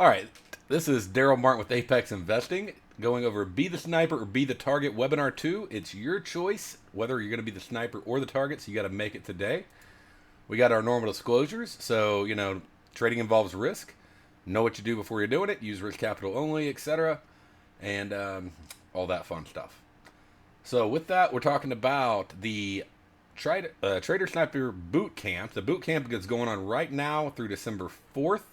All right, this is Daryl Martin with Apex Investing, going over Be the Sniper or Be the Target Webinar 2. It's your choice whether you're going to be the sniper or the target, so you got to make it today. We got our normal disclosures, so, trading involves risk. Know what you do before you're doing it, use risk capital only, etc., and all that fun stuff. So with that, we're talking about the Trader Sniper Bootcamp. The Bootcamp is going on right now through December 4th.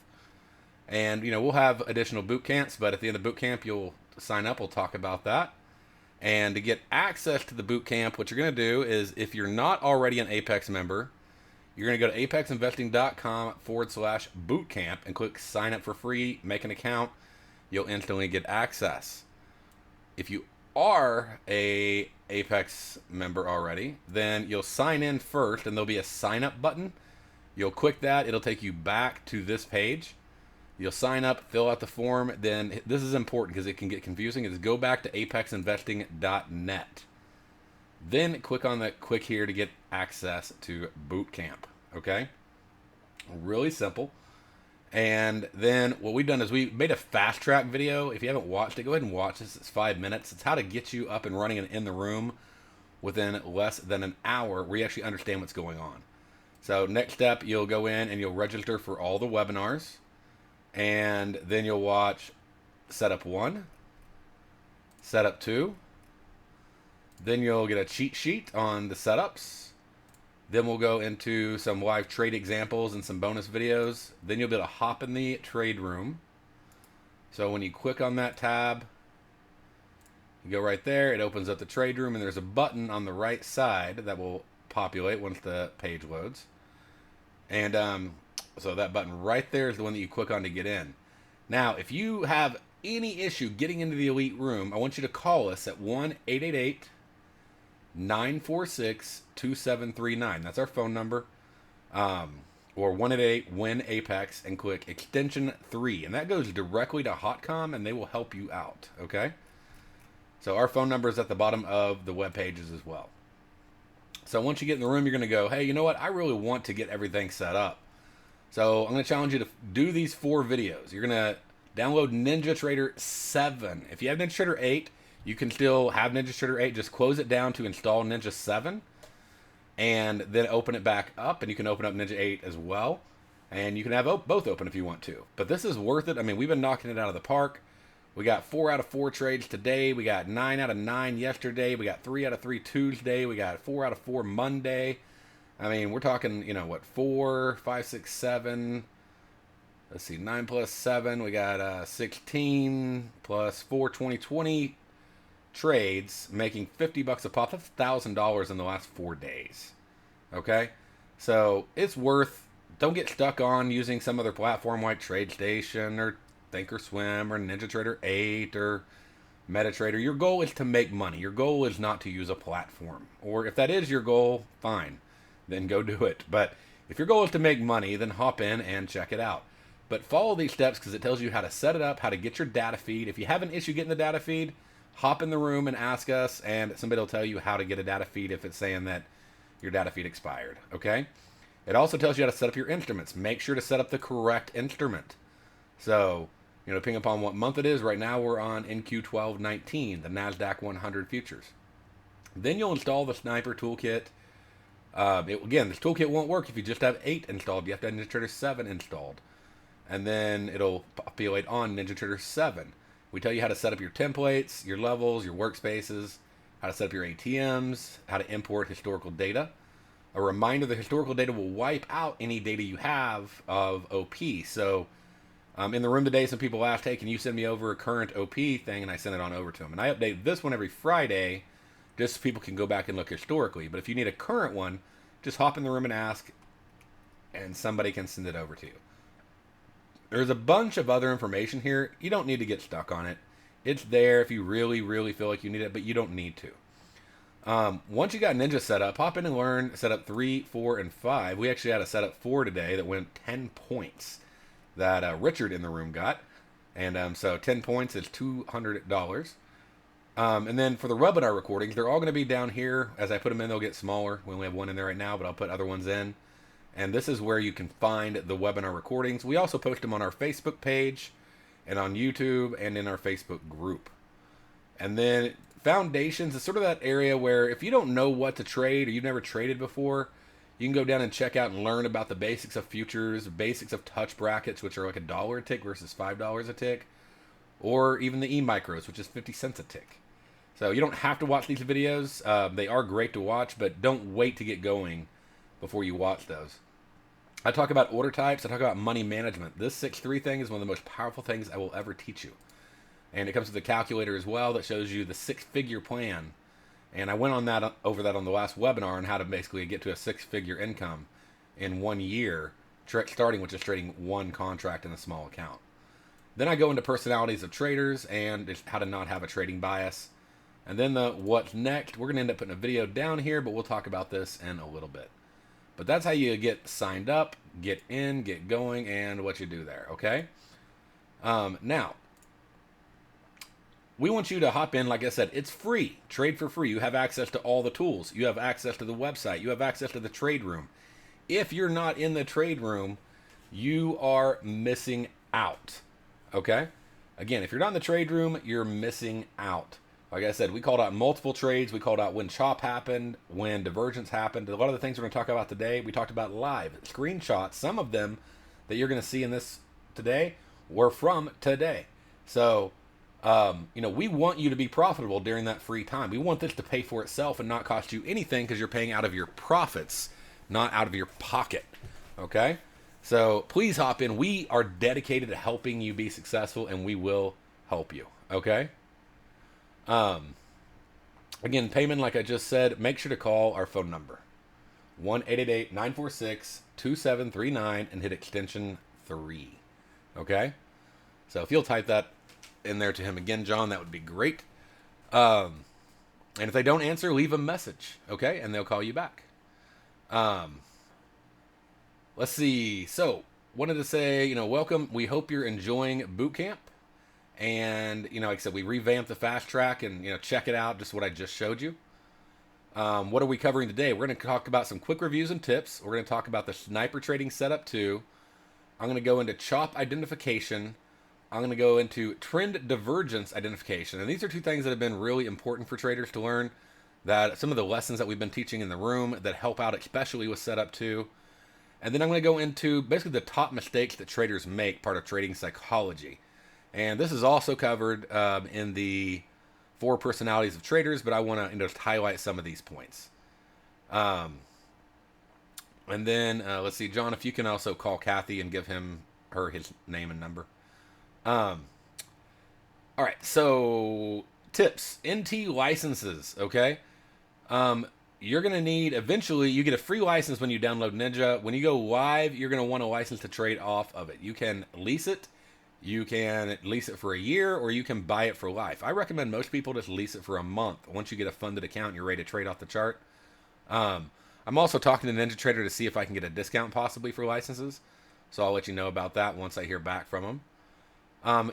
And, we'll have additional boot camps, but at the end of boot camp, you'll sign up. We'll talk about that. And to get access to the boot camp, what you're going to do is, if you're not already an Apex member, you're going to go to apexinvesting.com/bootcamp and click sign up for free, make an account. You'll instantly get access. If you are a Apex member already, then you'll sign in first, and there'll be a sign up button. You'll click that. It'll take you back to this page. You'll sign up, fill out the form, then this is important because it can get confusing, is go back to apexinvesting.net. Then click on that click here to get access to Bootcamp, okay? Really simple. And then what we've done is we made a fast track video. If you haven't watched it, go ahead and watch this. It's 5 minutes. It's how to get you up and running and in the room within less than an hour where you actually understand what's going on. So next step, you'll go in and you'll register for all the webinars. And then you'll watch Setup 1, Setup 2. Then you'll get a cheat sheet on the setups. Then we'll go into some live trade examples and some bonus videos. Then you'll be able to hop in the trade room. So when you click on that tab, you go right there. It opens up the trade room, and there's a button on the right side that will populate once the page loads. And so that button right there is the one that you click on to get in. Now, if you have any issue getting into the elite room, I want you to call us at 1-888-946-2739. That's our phone number. Or 1-888-WIN-APEX and click extension 3. And that goes directly to Hotcom, and they will help you out, okay? So our phone number is at the bottom of the web pages as well. So once you get in the room, you're going to go, hey, you know what? I really want to get everything set up. So I'm going to challenge you to do these 4 videos. You're going to download NinjaTrader 7. If you have NinjaTrader 8, you can still have NinjaTrader 8. Just close it down to install Ninja 7. And then open it back up. And you can open up Ninja 8 as well. And you can have both open if you want to. But this is worth it. I mean, we've been knocking it out of the park. We got 4 out of 4 trades today. We got 9 out of 9 yesterday. We got 3 out of 3 Tuesday. We got 4 out of 4 Monday. I mean, we're talking, 4, 5, 6, 7. Let's see, 9 plus 7. We got 16 plus 4, 20 trades, making $50 a pop. That's $1,000 in the last 4 days. Okay? So it's worth, don't get stuck on using some other platform like TradeStation or Thinkorswim or NinjaTrader 8 or MetaTrader. Your goal is to make money. Your goal is not to use a platform. Or if that is your goal, fine. Then go do it. But if your goal is to make money, then hop in and check it out. But follow these steps because it tells you how to set it up, how to get your data feed. If you have an issue getting the data feed, hop in the room and ask us, and somebody will tell you how to get a data feed if it's saying that your data feed expired. Okay? It also tells you how to set up your instruments. Make sure to set up the correct instrument. So, depending upon what month it is, right now we're on NQ1219, the NASDAQ 100 futures. Then you'll install the Sniper Toolkit. Again, this toolkit won't work if you just have 8 installed. You have to have NinjaTrader 7 installed. And then it'll populate on NinjaTrader 7. We tell you how to set up your templates, your levels, your workspaces, how to set up your ATMs, how to import historical data. A reminder, the historical data will wipe out any data you have of OP. So in the room today, some people asked, hey, can you send me over a current OP thing? And I sent it on over to them. And I update this one every Friday just so people can go back and look historically. But if you need a current one, just hop in the room and ask, and somebody can send it over to you. There's a bunch of other information here. You don't need to get stuck on it. It's there if you really, really feel like you need it, but you don't need to. Once you got Ninja set up, hop in and learn setup 3, 4, and 5. We actually had a setup 4 today that went 10 points that Richard in the room got. And so 10 points is $200. And then for the webinar recordings, they're all going to be down here. As I put them in, they'll get smaller. We only have one in there right now, but I'll put other ones in. And this is where you can find the webinar recordings. We also post them on our Facebook page. and on YouTube and in our Facebook group. And then foundations is sort of that area where if you don't know what to trade or you've never traded before, you can go down and check out and learn about the basics of futures, basics of touch brackets, which are like $1 a tick versus $5 a tick, or even the E-micros, which is 50 cents a tick. So you don't have to watch these videos. They are great to watch, but don't wait to get going before you watch those. I talk about order types. I talk about money management. This 6-3 thing is one of the most powerful things I will ever teach you. And it comes with a calculator as well that shows you the 6-figure plan. And I went on over that on the last webinar on how to basically get to a 6-figure income in 1 year, starting with just trading one contract in a small account. Then I go into personalities of traders and just how to not have a trading bias. And then the what's next, we're going to end up putting a video down here, but we'll talk about this in a little bit. But that's how you get signed up, get in, get going, and what you do there, okay? Now, we want you to hop in. Like I said, it's free. Trade for free. You have access to all the tools. You have access to the website. You have access to the trade room. If you're not in the trade room, you are missing out, okay? Again, if you're not in the trade room, you're missing out. Like I said, we called out multiple trades. We called out when chop happened, when divergence happened. A lot of the things we're going to talk about today, we talked about live. Screenshots, some of them that you're going to see in this today were from today. So, we want you to be profitable during that free time. We want this to pay for itself and not cost you anything because you're paying out of your profits, not out of your pocket. Okay? So please hop in. We are dedicated to helping you be successful, and we will help you. Okay? Again, payment, like I just said, make sure to call our phone number, 1-888-946-2739, and hit extension 3. Okay? So if you'll type that in there to him again, John, that would be great. And if they don't answer, leave a message, okay? And they'll call you back. Let's see. So, wanted to say, welcome. We hope you're enjoying Bootcamp. And, like I said, we revamped the fast track and, check it out, just what I just showed you. What are we covering today? We're going to talk about some quick reviews and tips. We're going to talk about the sniper trading setup too. I'm going to go into chop identification. I'm going to go into trend divergence identification. And these are two things that have been really important for traders to learn, that some of the lessons that we've been teaching in the room that help out, especially with setup 2. And then I'm going to go into basically the top mistakes that traders make, part of trading psychology. And this is also covered in the 4 personalities of traders, but I want to just highlight some of these points. And then, let's see, John, if you can also call Kathy and give her his name and number. All right, so tips, NT licenses, okay? You're going to need, eventually, you get a free license when you download Ninja. When you go live, you're going to want a license to trade off of it. You can lease it. You can lease it for a year, or you can buy it for life. I recommend most people just lease it for a month. Once you get a funded account, you're ready to trade off the chart. I'm also talking to Ninja Trader to see if I can get a discount possibly for licenses. So I'll let you know about that once I hear back from them.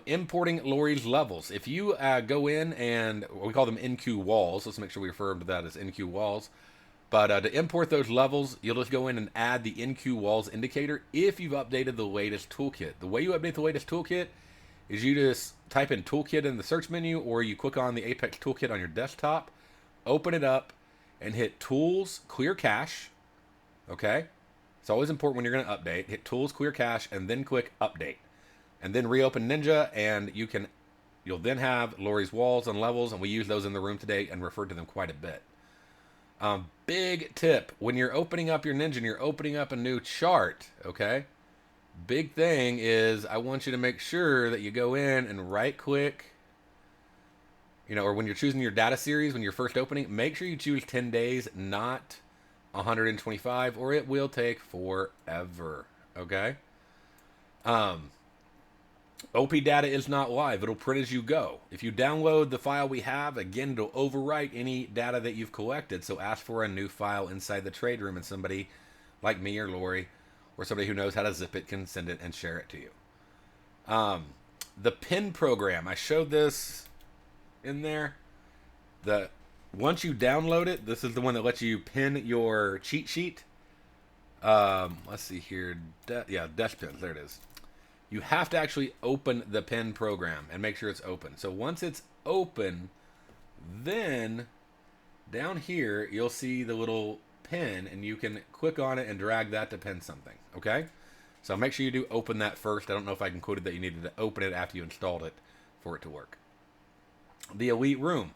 Importing Lori's levels. If you go in and we call them NQ walls, let's make sure we refer to that as NQ walls. But to import those levels, you'll just go in and add the NQ walls indicator if you've updated the latest toolkit. The way you update the latest toolkit is you just type in toolkit in the search menu, or you click on the Apex toolkit on your desktop, open it up, and hit Tools, Clear Cache. Okay? It's always important when you're going to update. Hit Tools, Clear Cache, and then click Update. And then reopen Ninja, and you'll then have Lori's walls and levels, and we use those in the room today and referred to them quite a bit. Big tip, when you're opening up your Ninja and you're opening up a new chart, okay? Big thing is I want you to make sure that you go in and right click, or when you're choosing your data series, when you're first opening, make sure you choose 10 days, not 125, or it will take forever, okay? OP data is not live. It'll print as you go. If you download the file we have, again, it'll overwrite any data that you've collected. So ask for a new file inside the trade room, and somebody like me or Lori or somebody who knows how to zip it can send it and share it to you. The pin program. I showed this in there. Once you download it, this is the one that lets you pin your cheat sheet. Let's see here. Desk pins. There it is. you have to actually open the pin program and make sure it's open. So once it's open, then down here, you'll see the little pin, and you can click on it and drag that to pin something, okay? So make sure you do open that first. I don't know if I included that you needed to open it after you installed it for it to work. The Elite Room.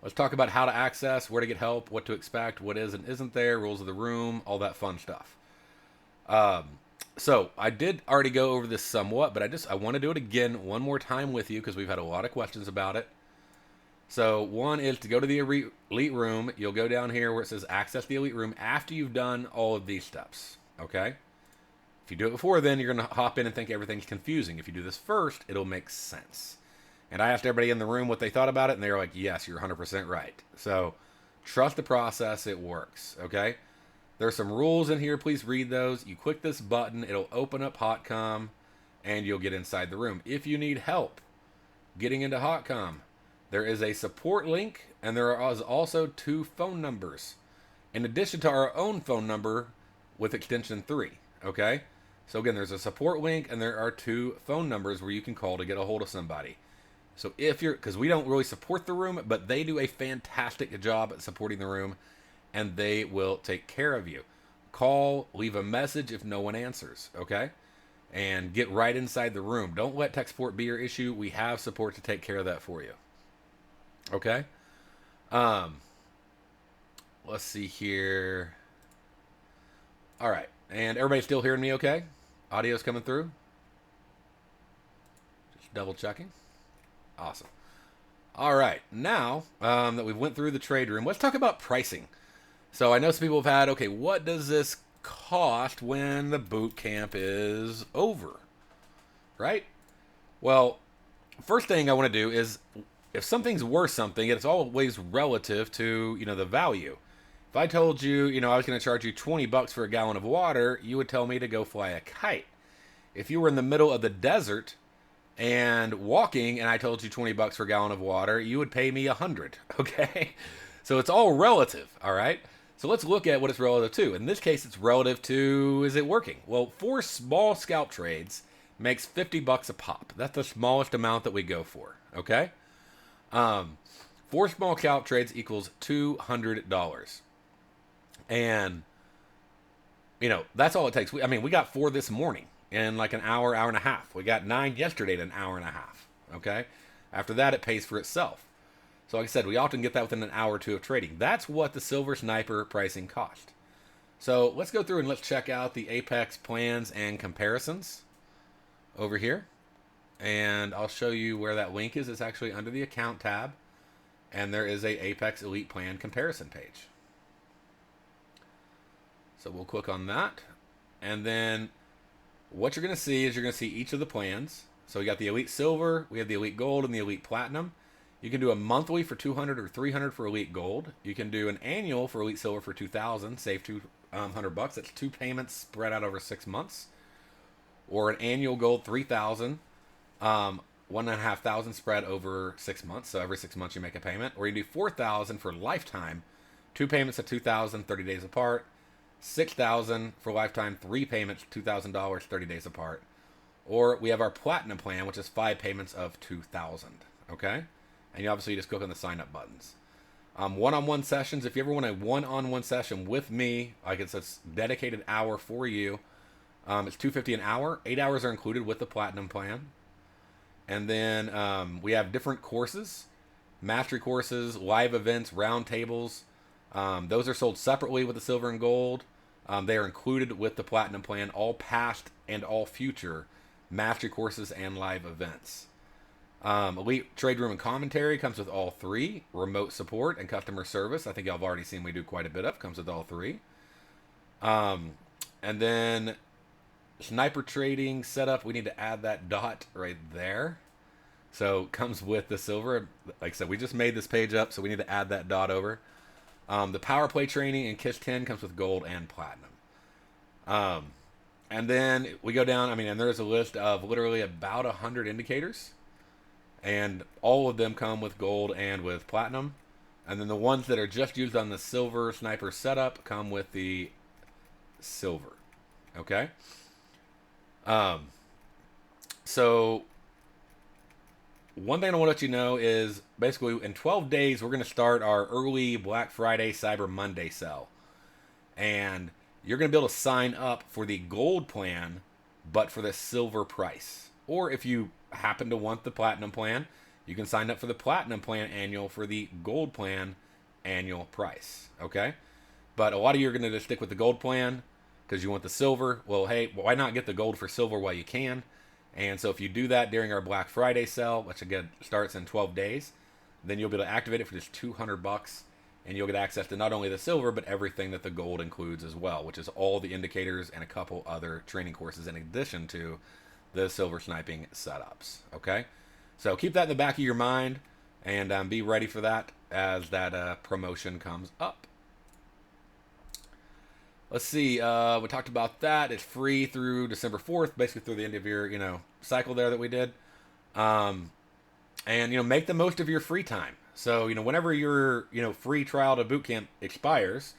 Let's talk about how to access, where to get help, what to expect, what is and isn't there, rules of the room, all that fun stuff. So I did already go over this somewhat, but I want to do it again one more time with you because we've had a lot of questions about it. So one is to go to the Elite Room. You'll go down here where it says access the Elite Room after you've done all of these steps, okay? If you do it before then, you're going to hop in and think everything's confusing. If you do this first, it'll make sense. And I asked everybody in the room what they thought about it, and they were like, yes, you're 100% right. So trust the process. It works, okay? There's some rules in here. Please read those. You click this button. It'll open up HotCom, and you'll get inside the room. If you need help getting into HotCom, there is a support link, and there is also 2 phone numbers, in addition to our own phone number with extension 3, okay? So again, there's a support link, and there are 2 phone numbers where you can call to get a hold of somebody. So if you're, because we don't really support the room, but they do a fantastic job at supporting the room, and they will take care of you. Call, leave a message if no one answers, okay? And get right inside the room. Don't let tech support be your issue. We have support to take care of that for you. Okay? Let's see here. All right. And everybody still hearing me okay? Audio's coming through? Just double checking. Awesome. All right. Now that we've went through the trade room, let's talk about pricing. So I know some people have had, okay, what does this cost when the boot camp is over? Right? Well, first thing I want to do is, if something's worth something, it's always relative to, the value. If I told you, I was going to charge you $20 for a gallon of water, you would tell me to go fly a kite. If you were in the middle of the desert and walking, and I told you $20 for a gallon of water, you would pay me $100. Okay? So it's all relative. All right? So let's look at what it's relative to. In this case, it's relative to, is it working? Well, 4 small scalp trades makes $50 a pop. That's the smallest amount that we go for. Okay? 4 small scalp trades equals $200. And, that's all it takes. We got 4 this morning in like an hour, hour and a half. We got 9 yesterday in an hour and a half. Okay? After that, it pays for itself. So like I said, we often get that within an hour or 2 of trading. That's what the Silver Sniper pricing cost. So let's go through and let's check out the Apex plans and comparisons over here. And I'll show you where that link is. It's actually under the account tab. And there is a Apex Elite Plan comparison page. So we'll click on that. And then what you're going to see is you're going to see each of the plans. So we got the Elite Silver, we have the Elite Gold, and the Elite Platinum. You can do a monthly for $200 or $300 for Elite Gold. You can do an annual for Elite Silver for $2,000, save $200. That's 2 payments spread out over 6 months. Or an annual Gold $3,000, $1,500 spread over 6 months. So every 6 months you make a payment. Or you do $4,000 for lifetime, 2 payments of $2,000, 30 days apart. $6,000 for lifetime, 3 payments, $2,000, 30 days apart. Or we have our Platinum plan, which is 5 payments of $2,000. Okay? And you obviously just click on the sign up buttons. One-on-one sessions. If you ever want a one-on-one session with me, like it's a dedicated hour for you, it's $250 an hour. 8 hours are included with the Platinum plan. And then we have different courses, mastery courses, live events, round tables. Those are sold separately with the Silver and Gold. They are included with the Platinum plan, all past and all future mastery courses and live events. Elite Trade Room and Commentary comes with all 3. Remote support and customer service, I think y'all have already seen we do quite a bit of, comes with all 3. And then Sniper Trading setup, we need to add that dot right there. So it comes with the Silver. Like I said, we just made this page up, so we need to add that dot over. The Power Play Training and KISS 10 comes with Gold and Platinum. And then we go down, and there's a list of literally about 100 indicators. And all of them come with Gold and with Platinum. And then the ones that are just used on the Silver Sniper setup come with the Silver. Okay? So one thing I want to let you know is basically in 12 days, we're going to start our early Black Friday, Cyber Monday sale. And you're going to be able to sign up for the gold plan, but for the silver price. Or if you happen to want the platinum plan, you can sign up for the platinum plan annual for the gold plan annual price. Okay? But a lot of you are going to just stick with the gold plan because you want the silver. Well, hey, why not get the gold for silver while you can? And so if you do that during our Black Friday sale, which again starts in 12 days, then you'll be able to activate it for just $200, and you'll get access to not only the silver but everything that the gold includes as well, which is all the indicators and a couple other training courses in addition to the silver sniping setups. Okay, so keep that in the back of your mind and be ready for that as that promotion comes up. Let's see. We talked about that. It's free through December 4th, basically through the end of your, cycle there that we did. And, make the most of your free time. So, whenever your, free trial to Bootcamp expires,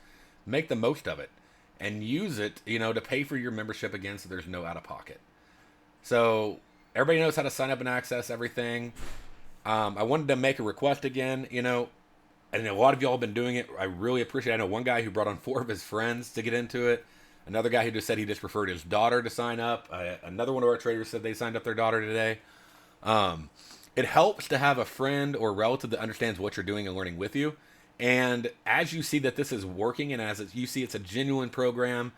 make the most of it and use it, to pay for your membership again so there's no out of pocket. So everybody knows how to sign up and access everything. I wanted to make a request again, and a lot of y'all have been doing it. I really appreciate it. I know one guy who brought on 4 of his friends to get into it. Another guy who just said he just preferred his daughter to sign up. Another one of our traders said they signed up their daughter today. It helps to have a friend or relative that understands what you're doing and learning with you. And as you see that this is working and you see it's a genuine program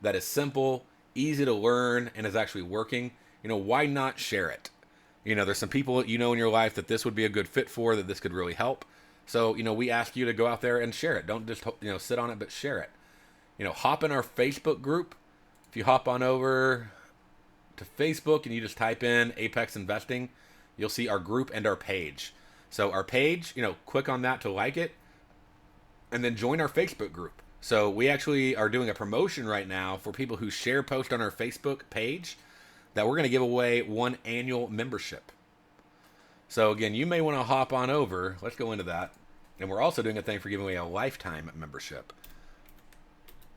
that is simple, easy to learn, and is actually working, why not share it? There's some people in your life that this would be a good fit for, that this could really help. So, we ask you to go out there and share it. Don't just, sit on it, but share it. Hop in our Facebook group. If you hop on over to Facebook and you just type in Apex Investing, you'll see our group and our page. So our page, click on that to like it, and then join our Facebook group. So we actually are doing a promotion right now for people who share post on our Facebook page that we're going to give away 1 annual membership. So again, you may want to hop on over. Let's go into that. And we're also doing a thing for giving away a lifetime membership.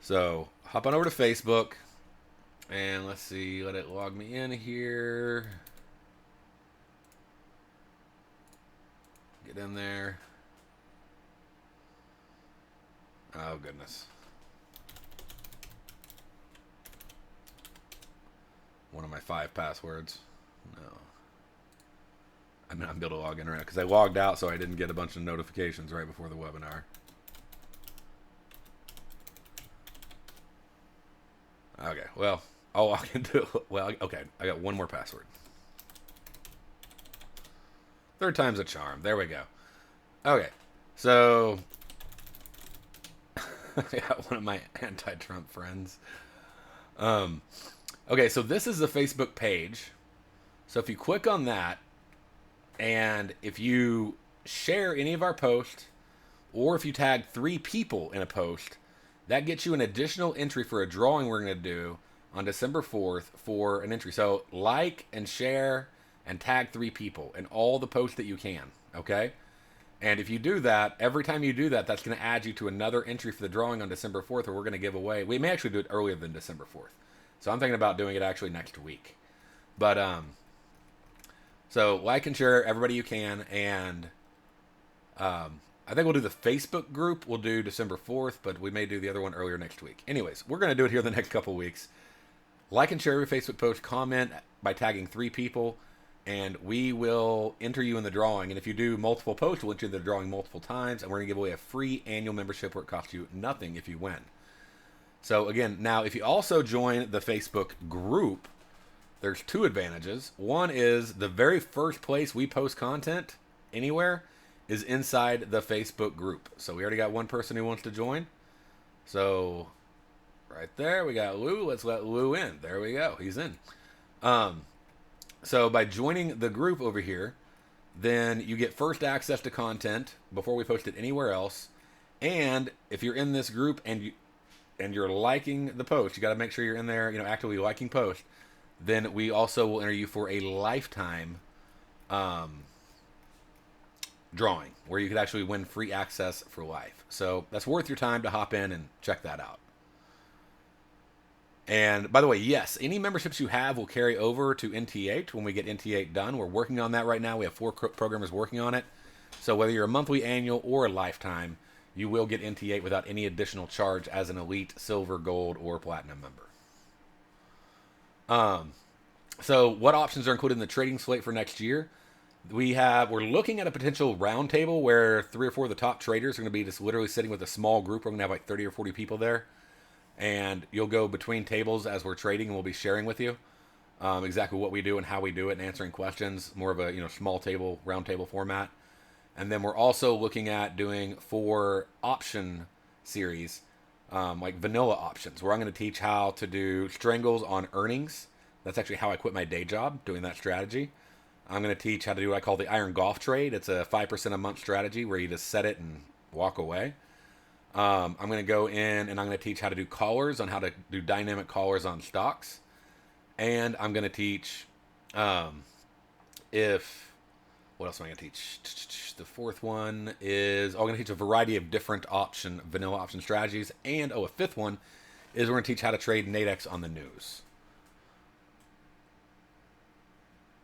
So hop on over to Facebook. And let's see. Let it log me in here. Get in there. Oh, goodness. One of my 5 passwords. No. I'm not able to log in right now because I logged out so I didn't get a bunch of notifications right before the webinar. Okay, well, I'll log into it. Well, okay, I got one more password. 3rd time's a charm. There we go. Okay, so I got one of my anti-Trump friends. Okay, so this is the Facebook page. So if you click on that, and if you share any of our posts, or if you tag 3 people in a post, that gets you an additional entry for a drawing we're going to do on December 4th for an entry. So like and share and tag 3 people in all the posts that you can, okay? And if you do that, every time you do that, that's going to add you to another entry for the drawing on December 4th, where we're going to give away. We may actually do it earlier than December 4th. So I'm thinking about doing it actually next week. But, so like and share everybody you can, and I think we'll do the Facebook group. We'll do December 4th, but we may do the other one earlier next week. Anyways, we're going to do it here the next couple weeks. Like and share every Facebook post, comment by tagging 3 people, and we will enter you in the drawing. And if you do multiple posts, we'll enter you in the drawing multiple times, and we're going to give away a free annual membership where it costs you nothing if you win. So again, now if you also join the Facebook group, there's 2 advantages. One is the very first place we post content anywhere is inside the Facebook group. So we already got 1 person who wants to join. So right there, we got Lou. Let's let Lou in. There we go. He's in. So by joining the group over here, then you get first access to content before we post it anywhere else. And if you're in this group and you're liking the post, you got to make sure you're in there, actively liking posts. Then we also will enter you for a lifetime drawing where you could actually win free access for life. So that's worth your time to hop in and check that out. And by the way, yes, any memberships you have will carry over to NT8 when we get NT8 done. We're working on that right now. We have 4 programmers working on it. So whether you're a monthly, annual, or a lifetime, you will get NT8 without any additional charge as an elite, silver, gold, or platinum member. So what options are included in the trading slate for next year? We're looking at a potential roundtable where 3 or 4 of the top traders are going to be just literally sitting with a small group. We're going to have like 30 or 40 people there, and you'll go between tables as we're trading, and we'll be sharing with you exactly what we do and how we do it, and answering questions. More of a small table, round table format. And then we're also looking at doing 4 option series, like vanilla options, where I'm going to teach how to do strangles on earnings. That's actually how I quit my day job, doing that strategy. I'm going to teach how to do what I call the iron golf trade. It's a 5% a month strategy where you just set it and walk away. I'm going to go in and I'm going to teach how to do collars, on how to do dynamic collars on stocks. And I'm going to teach what else am I going to teach? The 4th one is I'm going to teach a variety of different vanilla option strategies. And a 5th one is we're going to teach how to trade Nadex on the news.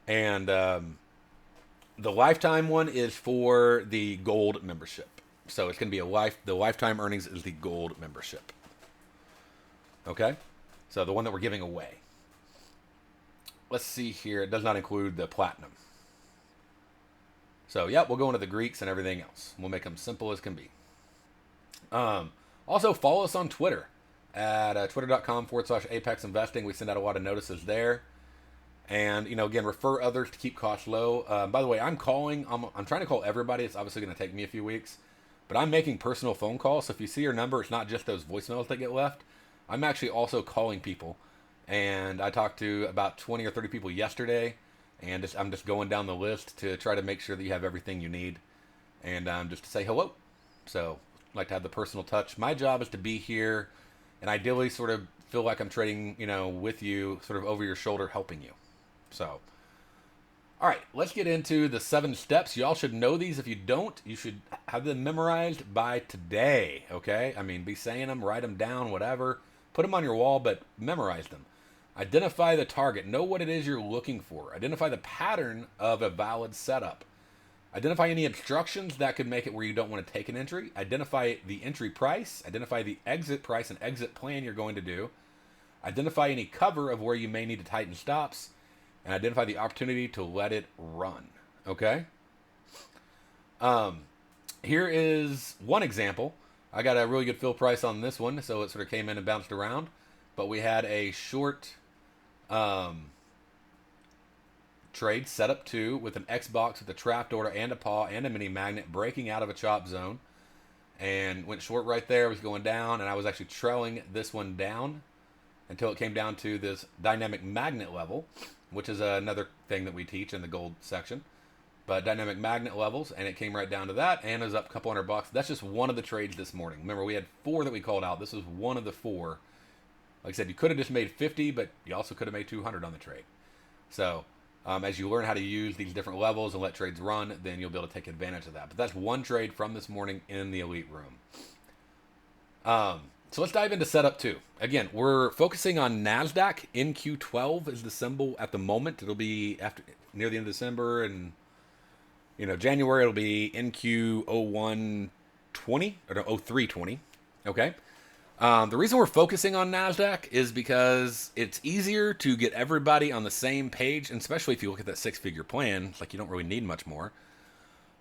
And the lifetime one is for the gold membership. So it's going to be the lifetime earnings is the gold membership. Okay? So the one that we're giving away. Let's see here. It does not include the platinum. So, yeah, we'll go into the Greeks and everything else. We'll make them simple as can be. Also, follow us on Twitter at twitter.com/ApexInvesting. We send out a lot of notices there. And, again, refer others to keep costs low. By the way, I'm trying to call everybody. It's obviously going to take me a few weeks. But I'm making personal phone calls. So if you see your number, it's not just those voicemails that get left. I'm actually also calling people. And I talked to about 20 or 30 people yesterday. And I'm just going down the list to try to make sure that you have everything you need. And just to say hello. So I'd like to have the personal touch. My job is to be here and ideally sort of feel like I'm trading, with you, sort of over your shoulder, helping you. So, all right, let's get into the 7 steps. Y'all should know these. If you don't, you should have them memorized by today, okay? I mean, be saying them, write them down, whatever. Put them on your wall, but memorize them. Identify the target. Know what it is you're looking for. Identify the pattern of a valid setup. Identify any obstructions that could make it where you don't want to take an entry. Identify the entry price. Identify the exit price and exit plan you're going to do. Identify any cover of where you may need to tighten stops. And identify the opportunity to let it run. Okay? Here is one example. I got a really good fill price on this one, so it sort of came in and bounced around. But we had a short trade set up 2 with an X box with a trapped order and a paw and a mini magnet breaking out of a chop zone. And went short right there, was going down, and I was actually trailing this one down until it came down to this dynamic magnet level, which is another thing that we teach in the gold section. But dynamic magnet levels, and it came right down to that, and it was up a couple $100. That's just one of the trades this morning. Remember, we had 4 that we called out. This was one of the 4. Like I said, you could have just made 50, but you also could have made 200 on the trade. So, as you learn how to use these different levels and let trades run, then you'll be able to take advantage of that. But that's one trade from this morning in the Elite Room. So let's dive into setup 2. Again, we're focusing on NASDAQ. NQ12 is the symbol at the moment. It'll be near the end of December, and January it'll be NQ0120 or no, 0320. Okay. The reason we're focusing on NASDAQ is because it's easier to get everybody on the same page, and especially if you look at that 6-figure plan, it's like you don't really need much more.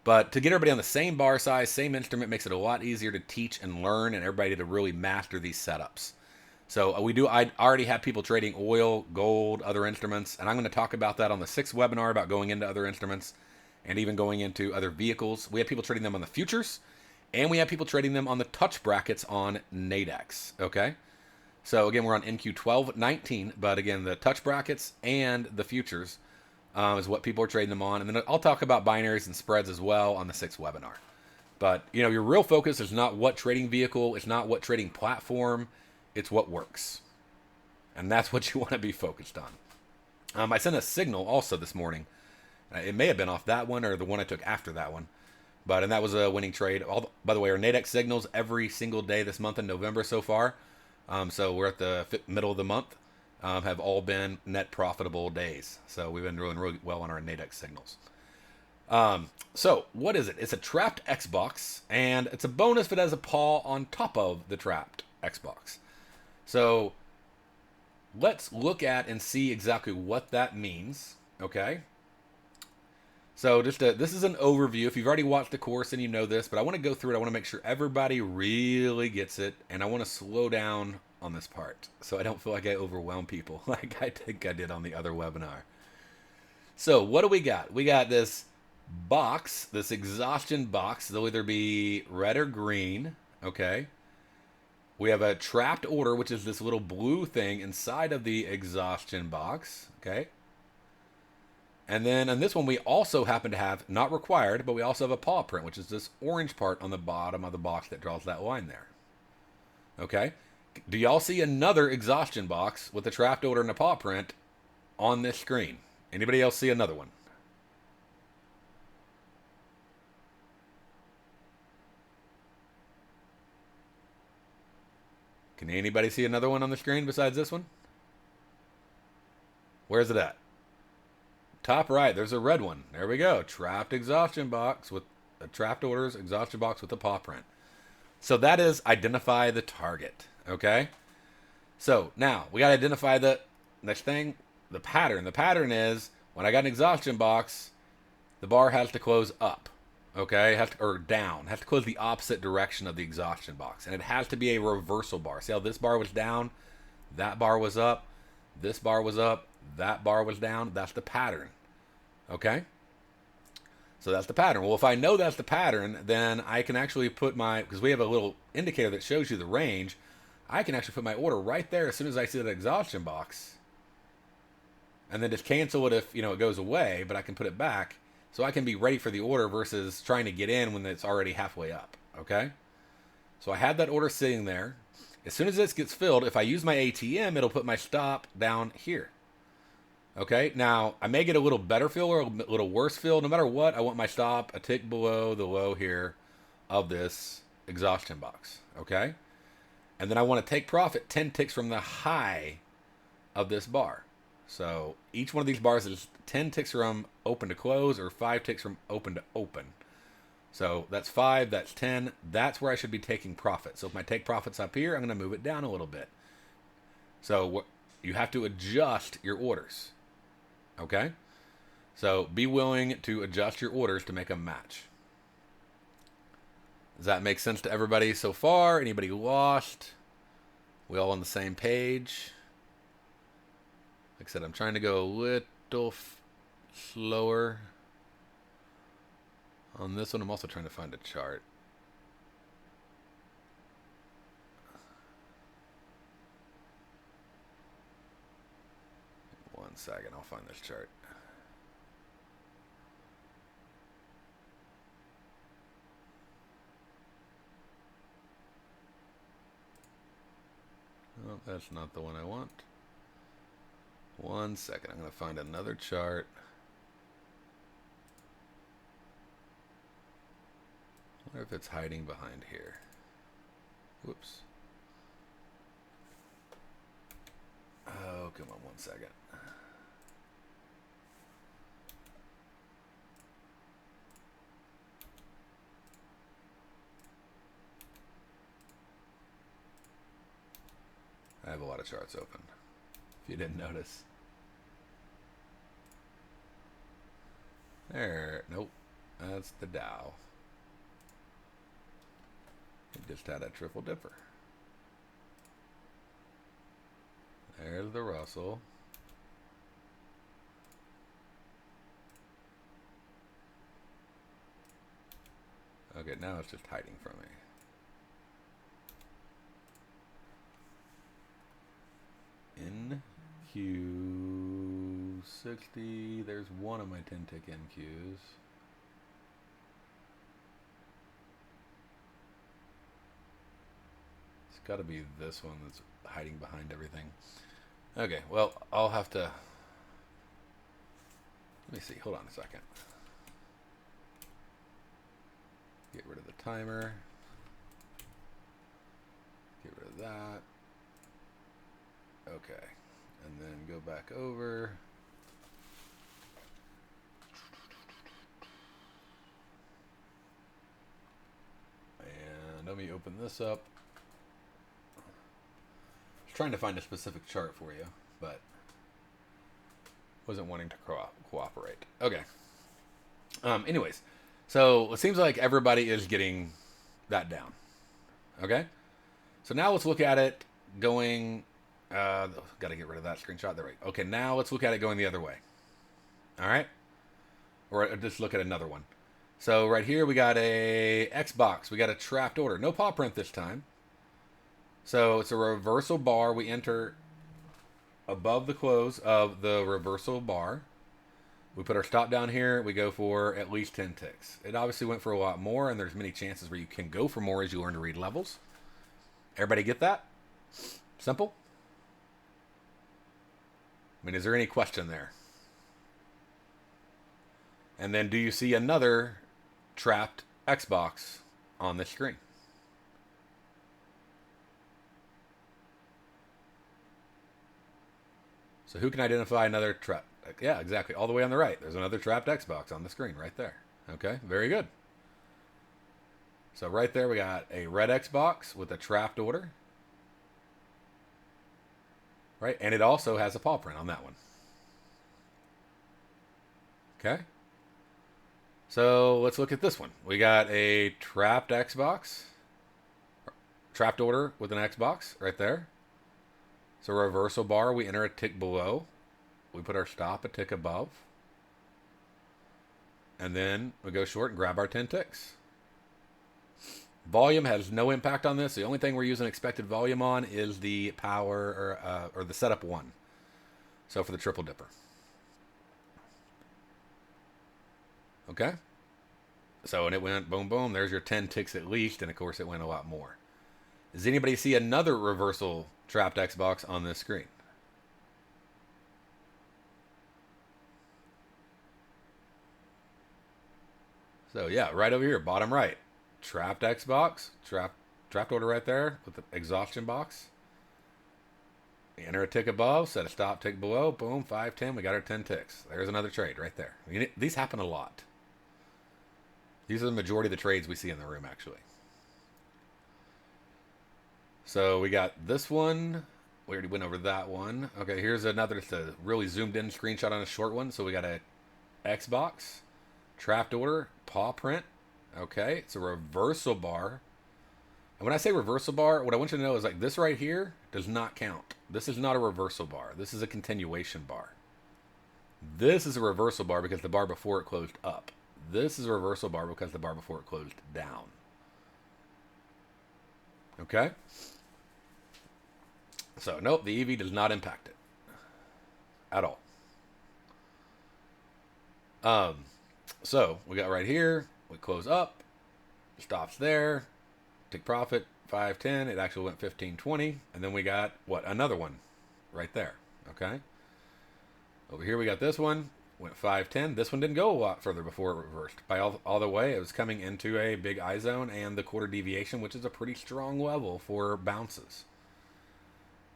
But to get everybody on the same bar size, same instrument, makes it a lot easier to teach and learn and everybody to really master these setups. So I already have people trading oil, gold, other instruments, and I'm going to talk about that on the 6th webinar about going into other instruments and even going into other vehicles. We have people trading them on the futures, and we have people trading them on the touch brackets on Nadex, okay? So again, we're on NQ1219, but again, the touch brackets and the futures is what people are trading them on. And then I'll talk about binaries and spreads as well on the 6th webinar. But, your real focus is not what trading vehicle, it's not what trading platform, it's what works. And that's what you want to be focused on. I sent a signal also this morning. It may have been off that one or the one I took after that one. And that was a winning trade. By the way, our Nadex signals every single day this month in November so far. So we're at the middle of the month, have all been net profitable days. So we've been doing really well on our Nadex signals. So what is it? It's a trapped Xbox, and it's a bonus if it has a paw on top of the trapped Xbox. So let's look at and see exactly what that means. Okay. So this is an overview. If you've already watched the course and you know this, but I want to go through it. I want to make sure everybody really gets it, and I want to slow down on this part so I don't feel like I overwhelm people like I think I did on the other webinar. So what do we got? We got this box, this exhaustion box. They'll either be red or green. Okay. We have a trapped order, which is this little blue thing inside of the exhaustion box. Okay. And then on this one, we also happen to have, not required, but we also have a paw print, which is this orange part on the bottom of the box that draws that line there. Okay. Do y'all see another exhaustion box with a trapped order and a paw print on this screen? Anybody else see another one? Can anybody see another one on the screen besides this one? Where's it at? Top right, there's a red one. There we go. Trapped exhaustion box with a trapped orders, exhaustion box with a paw print. So that is identify the target. Okay? So now we got to identify the next thing, the pattern. The pattern is when I got an exhaustion box, the bar has to close up. Okay? Or down. It has to close the opposite direction of the exhaustion box. And it has to be a reversal bar. See how this bar was down? That bar was up. This bar was up. That bar was down. That's the pattern. Okay? So that's the pattern. Well, if I know that's the pattern, then I can actually put because we have a little indicator that shows you the range, I can actually put my order right there as soon as I see that exhaustion box. And then just cancel it if, it goes away, but I can put it back so I can be ready for the order versus trying to get in when it's already halfway up. Okay? So I have that order sitting there. As soon as this gets filled, if I use my ATM, it'll put my stop down here. Okay, now I may get a little better fill or a little worse fill. No matter what, I want my stop a tick below the low here of this exhaustion box. Okay, and then I want to take profit 10 ticks from the high of this bar. So each one of these bars is 10 ticks from open to close or 5 ticks from open to open. So that's 5, that's 10. That's where I should be taking profit. So if my take profit's up here, I'm going to move it down a little bit. So you have to adjust your orders. Okay? So be willing to adjust your orders to make them match. Does that make sense to everybody so far? Anybody lost? We all on the same page? Like I said, I'm trying to go a little slower on this one. I'm also trying to find a chart. One second, I'll find this chart. Oh, that's not the one I want. One second, I'm going to find another chart. I wonder if it's hiding behind here. Whoops. Oh, come on, one second. I have a lot of charts open, if you didn't notice. There, nope, that's the Dow. It just had a triple dipper. There's the Russell. Okay, now it's just hiding from me. In Q60, there's one of my 10 tick NQs. It's got to be this one that's hiding behind everything. Okay, well, I'll have to... Let me see, hold on a second. Get rid of the timer. Get rid of that. Okay. And then go back over. And let me open this up. I was trying to find a specific chart for you, but wasn't wanting to cooperate. Okay. Anyways, so it seems like everybody is getting that down. Okay. So now let's look at it going. Got to get rid of that screenshot. There we go. Okay, now let's look at it going the other way. All right. Or just look at another one. So right here we got a X box. We got a trapped order. No paw print this time. So it's a reversal bar. We enter above the close of the reversal bar. We put our stop down here. We go for at least 10 ticks. It obviously went for a lot more, and there's many chances where you can go for more as you learn to read levels. Everybody get that? Simple? I mean, is there any question there? And then do you see another trapped Xbox on the screen? So who can identify another trap? Yeah, exactly. All the way on the right. There's another trapped Xbox on the screen right there. Okay, very good. So right there we got a red Xbox with a trapped order. Right, and it also has a paw print on that one. Okay. So let's look at this one. We got a trapped Xbox. Trapped order with an Xbox right there. So reversal bar, we enter a tick below. We put our stop a tick above. And then we go short and grab our 10 ticks. Volume has no impact on this. The only thing we're using expected volume on is the power or the setup 1. So for the triple dipper. Okay. So, and it went boom, boom. There's your 10 ticks at least. And of course it went a lot more. Does anybody see another reversal trapped Xbox on this screen? So yeah, right over here, bottom right. Trapped Xbox, trapped order right there with the exhaustion box. Enter a tick above, set a stop tick below, boom, 5, 10, we got our 10 ticks. There's another trade right there. I mean, these happen a lot. These are the majority of the trades we see in the room, actually. So we got this one. We already went over that one. Okay, here's another, just a really zoomed in screenshot on a short one. So we got a Xbox, trapped order, paw print. Okay, it's a reversal bar. And when I say reversal bar, what I want you to know is like this right here does not count. This is not a reversal bar. This is a continuation bar. This is a reversal bar because the bar before it closed up. This is a reversal bar because the bar before it closed down. Okay? So, nope, the EV does not impact it. At all. So, we got right here. We close up. Stops there. Take profit. 5, 10. It actually went 15, 20. And then we got, what? Another one. Right there. Okay? Over here we got this one. Went 5, 10. This one didn't go a lot further before it reversed. By all the way, it was coming into a big I zone and the quarter deviation, which is a pretty strong level for bounces.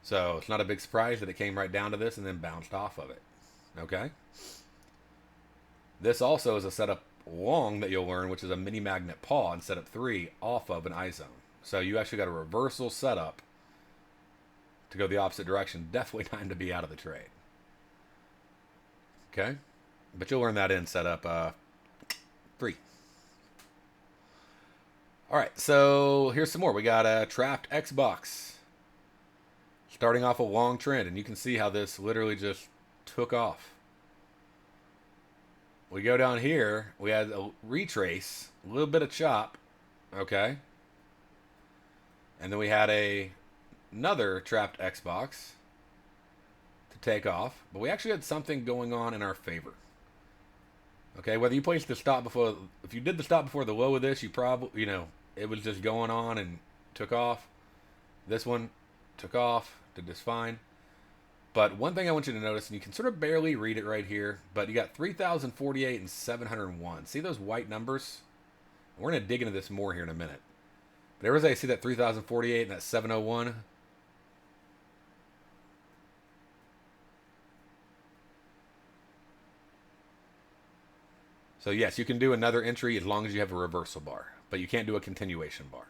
So it's not a big surprise that it came right down to this and then bounced off of it. Okay? This also is a setup long that you'll learn, which is a mini magnet paw in setup 3 off of an I zone. So you actually got a reversal setup to go the opposite direction. Definitely time to be out of the trade. Okay? But you'll learn that in setup 3. All right, so here's some more. We got a trapped Xbox. Starting off a long trend, and you can see how this literally just took off. We go down here, we had a retrace, a little bit of chop, okay? And then we had another trapped Xbox to take off, but we actually had something going on in our favor. Okay, whether you placed the stop before, if you did the stop before the low of this, you probably, it was just going on and took off. This one took off, did just fine. But one thing I want you to notice, and you can sort of barely read it right here, but you got 3,048 and 701. See those white numbers? We're going to dig into this more here in a minute. But every time I see that 3,048 and that 701, So yes, you can do another entry as long as you have a reversal bar, but you can't do a continuation bar.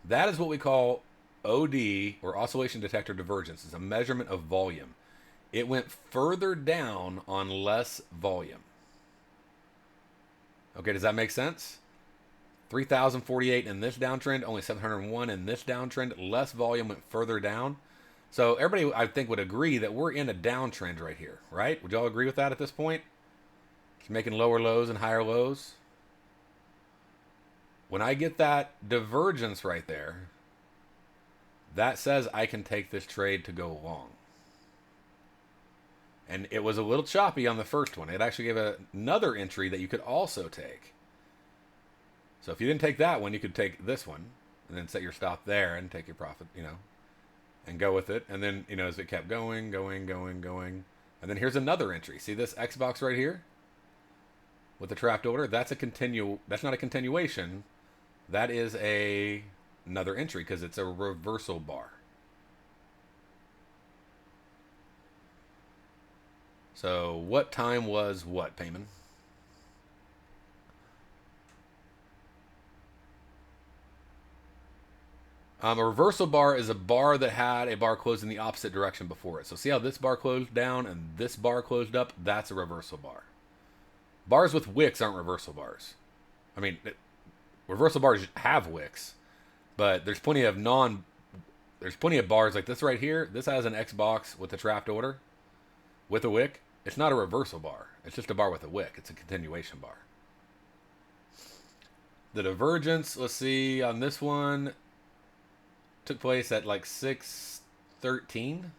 That is what we call OD, or oscillation detector divergence. It's a measurement of volume. It went further down on less volume. Okay, does that make sense? 3,048 in this downtrend, only 701 in this downtrend. Less volume went further down. So everybody, I think, would agree that we're in a downtrend right here, right? Would y'all agree with that at this point? It's making lower lows and higher lows. When I get that divergence right there, that says I can take this trade to go long. And it was a little choppy on the first one. It actually gave another entry that you could also take. So if you didn't take that one, you could take this one and then set your stop there and take your profit, and go with it. And then, as it kept going. And then here's another entry. See this X box right here with the trapped order? That's not a continuation. That is another entry because it's a reversal bar. So what time was what, Payman? A reversal bar is a bar that had a bar closed in the opposite direction before it. So see how this bar closed down and this bar closed up? That's a reversal bar. Bars with wicks aren't reversal bars. I mean, reversal bars have wicks, but there's plenty of bars like this right here. This has an X box with a trapped order with a wick. It's not a reversal bar. It's just a bar with a wick. It's a continuation bar. The divergence, let's see, on this one took place at like 6:13.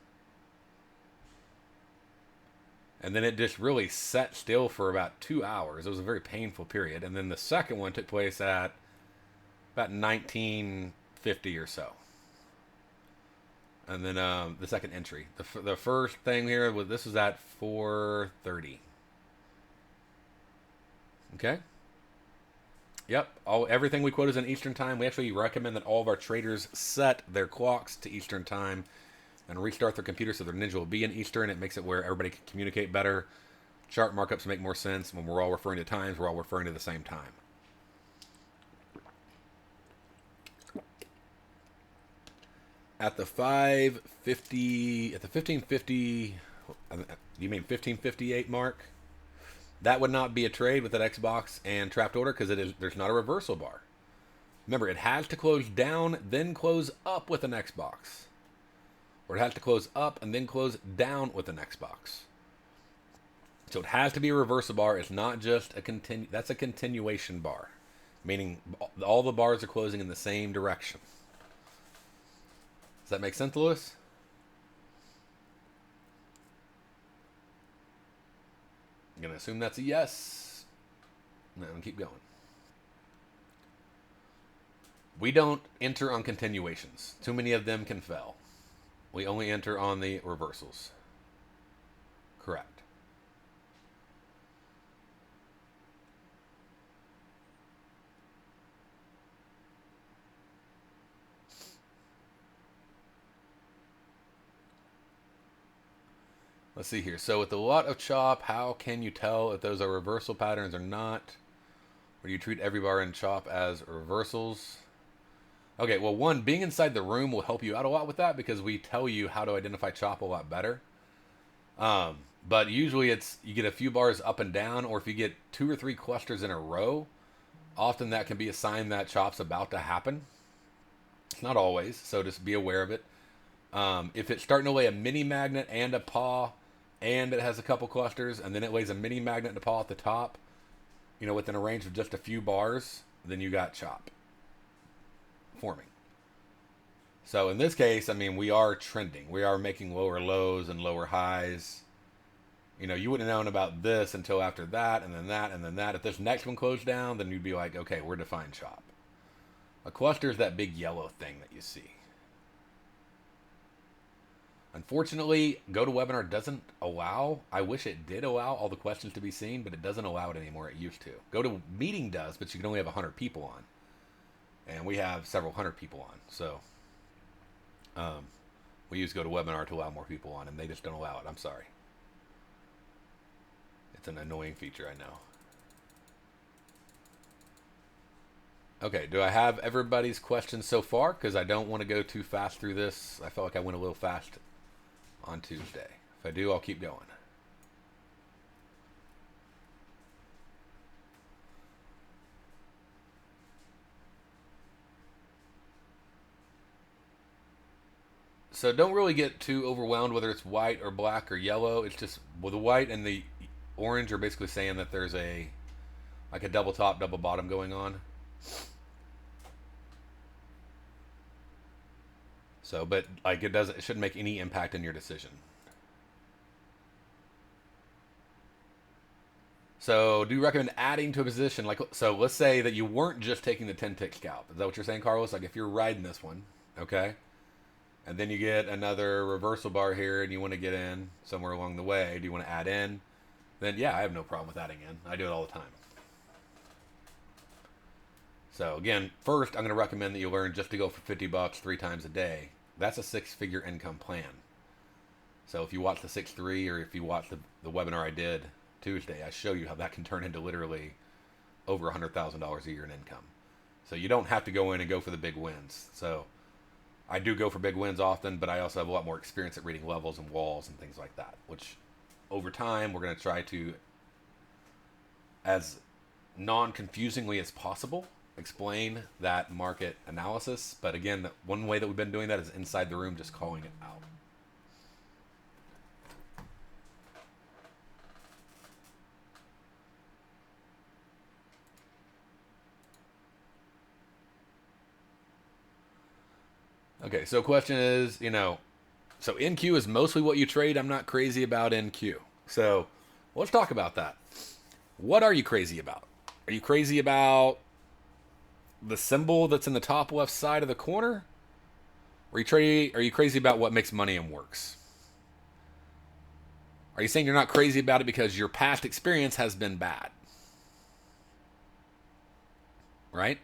And then it just really sat still for about 2 hours. It was a very painful period. And then the second one took place at about 1950 or so. And then the second entry. The first thing here, this was at 4:30. Okay? Yep. Everything we quote is in Eastern Time. We actually recommend that all of our traders set their clocks to Eastern Time and restart their computer so their Ninja will be in Eastern. It makes it where everybody can communicate better. Chart markups make more sense. When we're all referring to times, we're all referring to the same time. At the 550, at the 1550, you mean 1558 mark? That would not be a trade with that X box and trapped order because there's not a reversal bar. Remember, it has to close down, then close up with an X box. Or it has to close up and then close down with an X box. So it has to be a reversal bar. It's not just that's a continuation bar, meaning all the bars are closing in the same direction. Does that make sense, Lewis? I'm going to assume that's a yes. No, and keep going. We don't enter on continuations. Too many of them can fail. We only enter on the reversals. Correct. Let's see here. So with a lot of chop, how can you tell if those are reversal patterns or not? Or do you treat every bar in chop as reversals? Okay, well, one, being inside the room will help you out a lot with that because we tell you how to identify chop a lot better. But usually you get a few bars up and down, or if you get 2 or 3 clusters in a row, often that can be a sign that chop's about to happen. It's not always, so just be aware of it. If it's starting to lay a mini magnet and a paw, and it has a couple clusters, and then it lays a mini magnet and a paw at the top, within a range of just a few bars, then you got chop forming. So in this case, I mean, we are trending. We are making lower lows and lower highs. You wouldn't have known about this until after that, and then that, and then that. If this next one closed down, then you'd be like, okay, we're defined chop. A cluster is that big yellow thing that you see. Unfortunately, GoToWebinar doesn't allow, I wish it did allow all the questions to be seen, but it doesn't allow it anymore. It used to. GoToMeeting does, but you can only have 100 people on. And we have several hundred people on. So we use GoToWebinar to allow more people on, and they just don't allow it. I'm sorry. It's an annoying feature, I know. Okay, do I have everybody's questions so far? Because I don't want to go too fast through this. I felt like I went a little fast on Tuesday. If I do, I'll keep going. So don't really get too overwhelmed whether it's white or black or yellow. It's just, well, the white and the orange are basically saying that there's a like a double top, double bottom going on. So, but like it shouldn't make any impact in your decision. So, do you recommend adding to a position? Like, so let's say that you weren't just taking the 10 tick scalp. Is that what you're saying, Carlos? Like, if you're riding this one, okay, and then you get another reversal bar here, and you want to get in somewhere along the way. Do you want to add in? Then yeah, I have no problem with adding in. I do it all the time. So again, first I'm going to recommend that you learn just to go for $50 3 times a day. That's a 6-figure income plan. So if you watch the 6-3 or if you watch the webinar I did Tuesday, I show you how that can turn into literally over $100,000 a year in income. So you don't have to go in and go for the big wins. So I do go for big wins often, but I also have a lot more experience at reading levels and walls and things like that, which over time we're going to try to, as non-confusingly as possible, explain that market analysis. But again, one way that we've been doing that is inside the room, just calling it out. Okay, so question is, so NQ is mostly what you trade. I'm not crazy about NQ. So let's talk about that. What are you crazy about? Are you crazy about the symbol that's in the top left side of the corner? Or are you crazy about what makes money and works? Are you saying you're not crazy about it because your past experience has been bad? Right?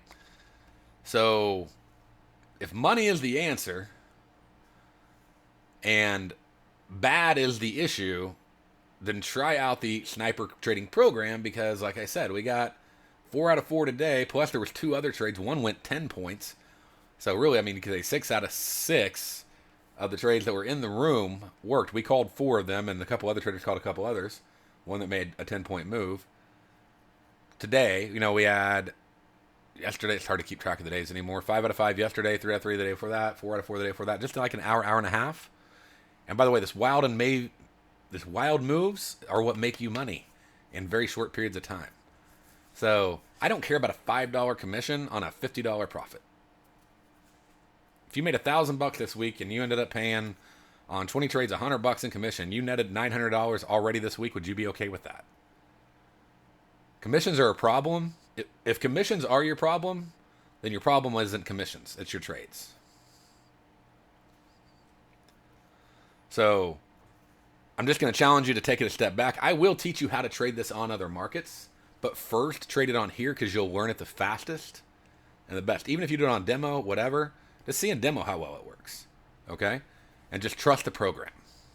So if money is the answer and bad is the issue, then try out the sniper trading program, because like I said, we got 4 out of 4 today, plus there was 2 other trades. One went 10 points. So really, I mean, because 6 out of 6 of the trades that were in the room worked. We called 4 of them, and a couple other traders called a couple others. One that made a 10-point move. Today, we had, yesterday, it's hard to keep track of the days anymore. 5 out of 5 yesterday, 3 out of 3 the day before that, 4 out of 4 the day before that. Just like an hour, hour and a half. And by the way, this wild moves are what make you money in very short periods of time. So I don't care about a $5 commission on a $50 profit. If you made $1,000 this week and you ended up paying on 20 trades $100 in commission, you netted $900 already this week. Would you be okay with that? Commissions are a problem. If commissions are your problem, then your problem isn't commissions. It's your trades. So I'm just going to challenge you to take it a step back. I will teach you how to trade this on other markets, but first trade it on here because you'll learn it the fastest and the best. Even if you do it on demo, whatever, just see in demo how well it works, okay? And just trust the program,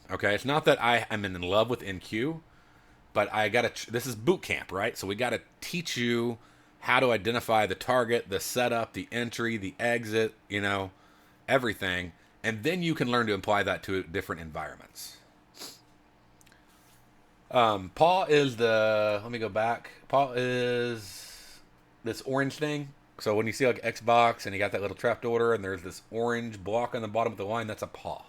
okay? It's not that I'm in love with NQ, but this is Bootcamp, right? So we got to teach you how to identify the target, the setup, the entry, the exit, everything. And then you can learn to apply that to different environments. Paul is let me go back. Paul is this orange thing. So when you see like Xbox and you got that little trapped order and there's this orange block on the bottom of the line, that's a paw.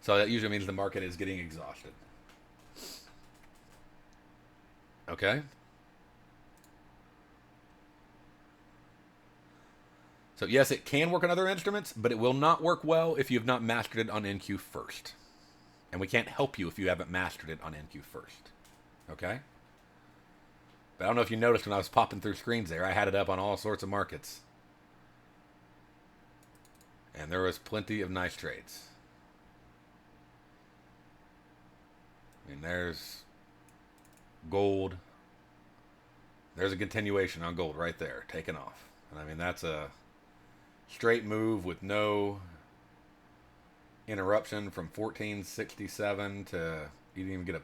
So that usually means the market is getting exhausted. Okay? So yes, it can work on other instruments, but it will not work well if you have not mastered it on NQ first. And we can't help you if you haven't mastered it on NQ first. Okay? But I don't know if you noticed when I was popping through screens there, I had it up on all sorts of markets. And there was plenty of nice trades. I mean, there's gold. There's a continuation on gold right there, taking off. And I mean, that's a straight move with no interruption from 1467 to, you didn't even get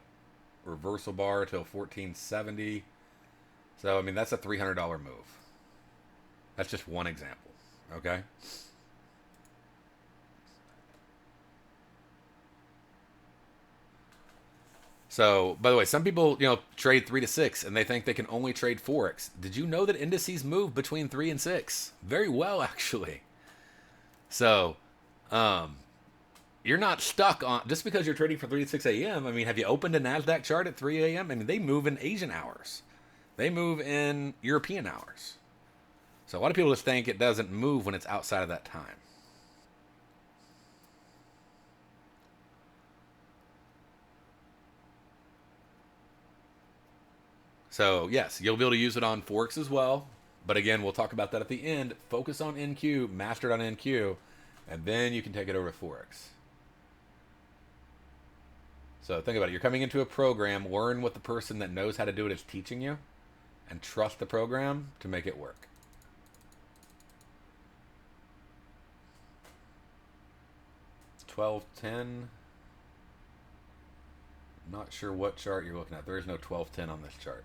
reversal bar till 1470. So, I mean, that's a $300 move. That's just one example, okay? So, by the way, some people, trade 3 to 6 and they think they can only trade Forex. Did you know that indices move between 3 and 6? Very well, actually. So, um, you're not stuck on just because you're trading from 3 to 6 a.m. I mean, have you opened a NASDAQ chart at 3 a.m.? I mean, they move in Asian hours, they move in European hours. So, a lot of people just think it doesn't move when it's outside of that time. So, yes, you'll be able to use it on Forex as well. But again, we'll talk about that at the end. Focus on NQ, master it on NQ, and then you can take it over to Forex. So think about it. You're coming into a program, learn what the person that knows how to do it is teaching you, and trust the program to make it work. It's 1210. Not sure what chart you're looking at. There is no 1210 on this chart.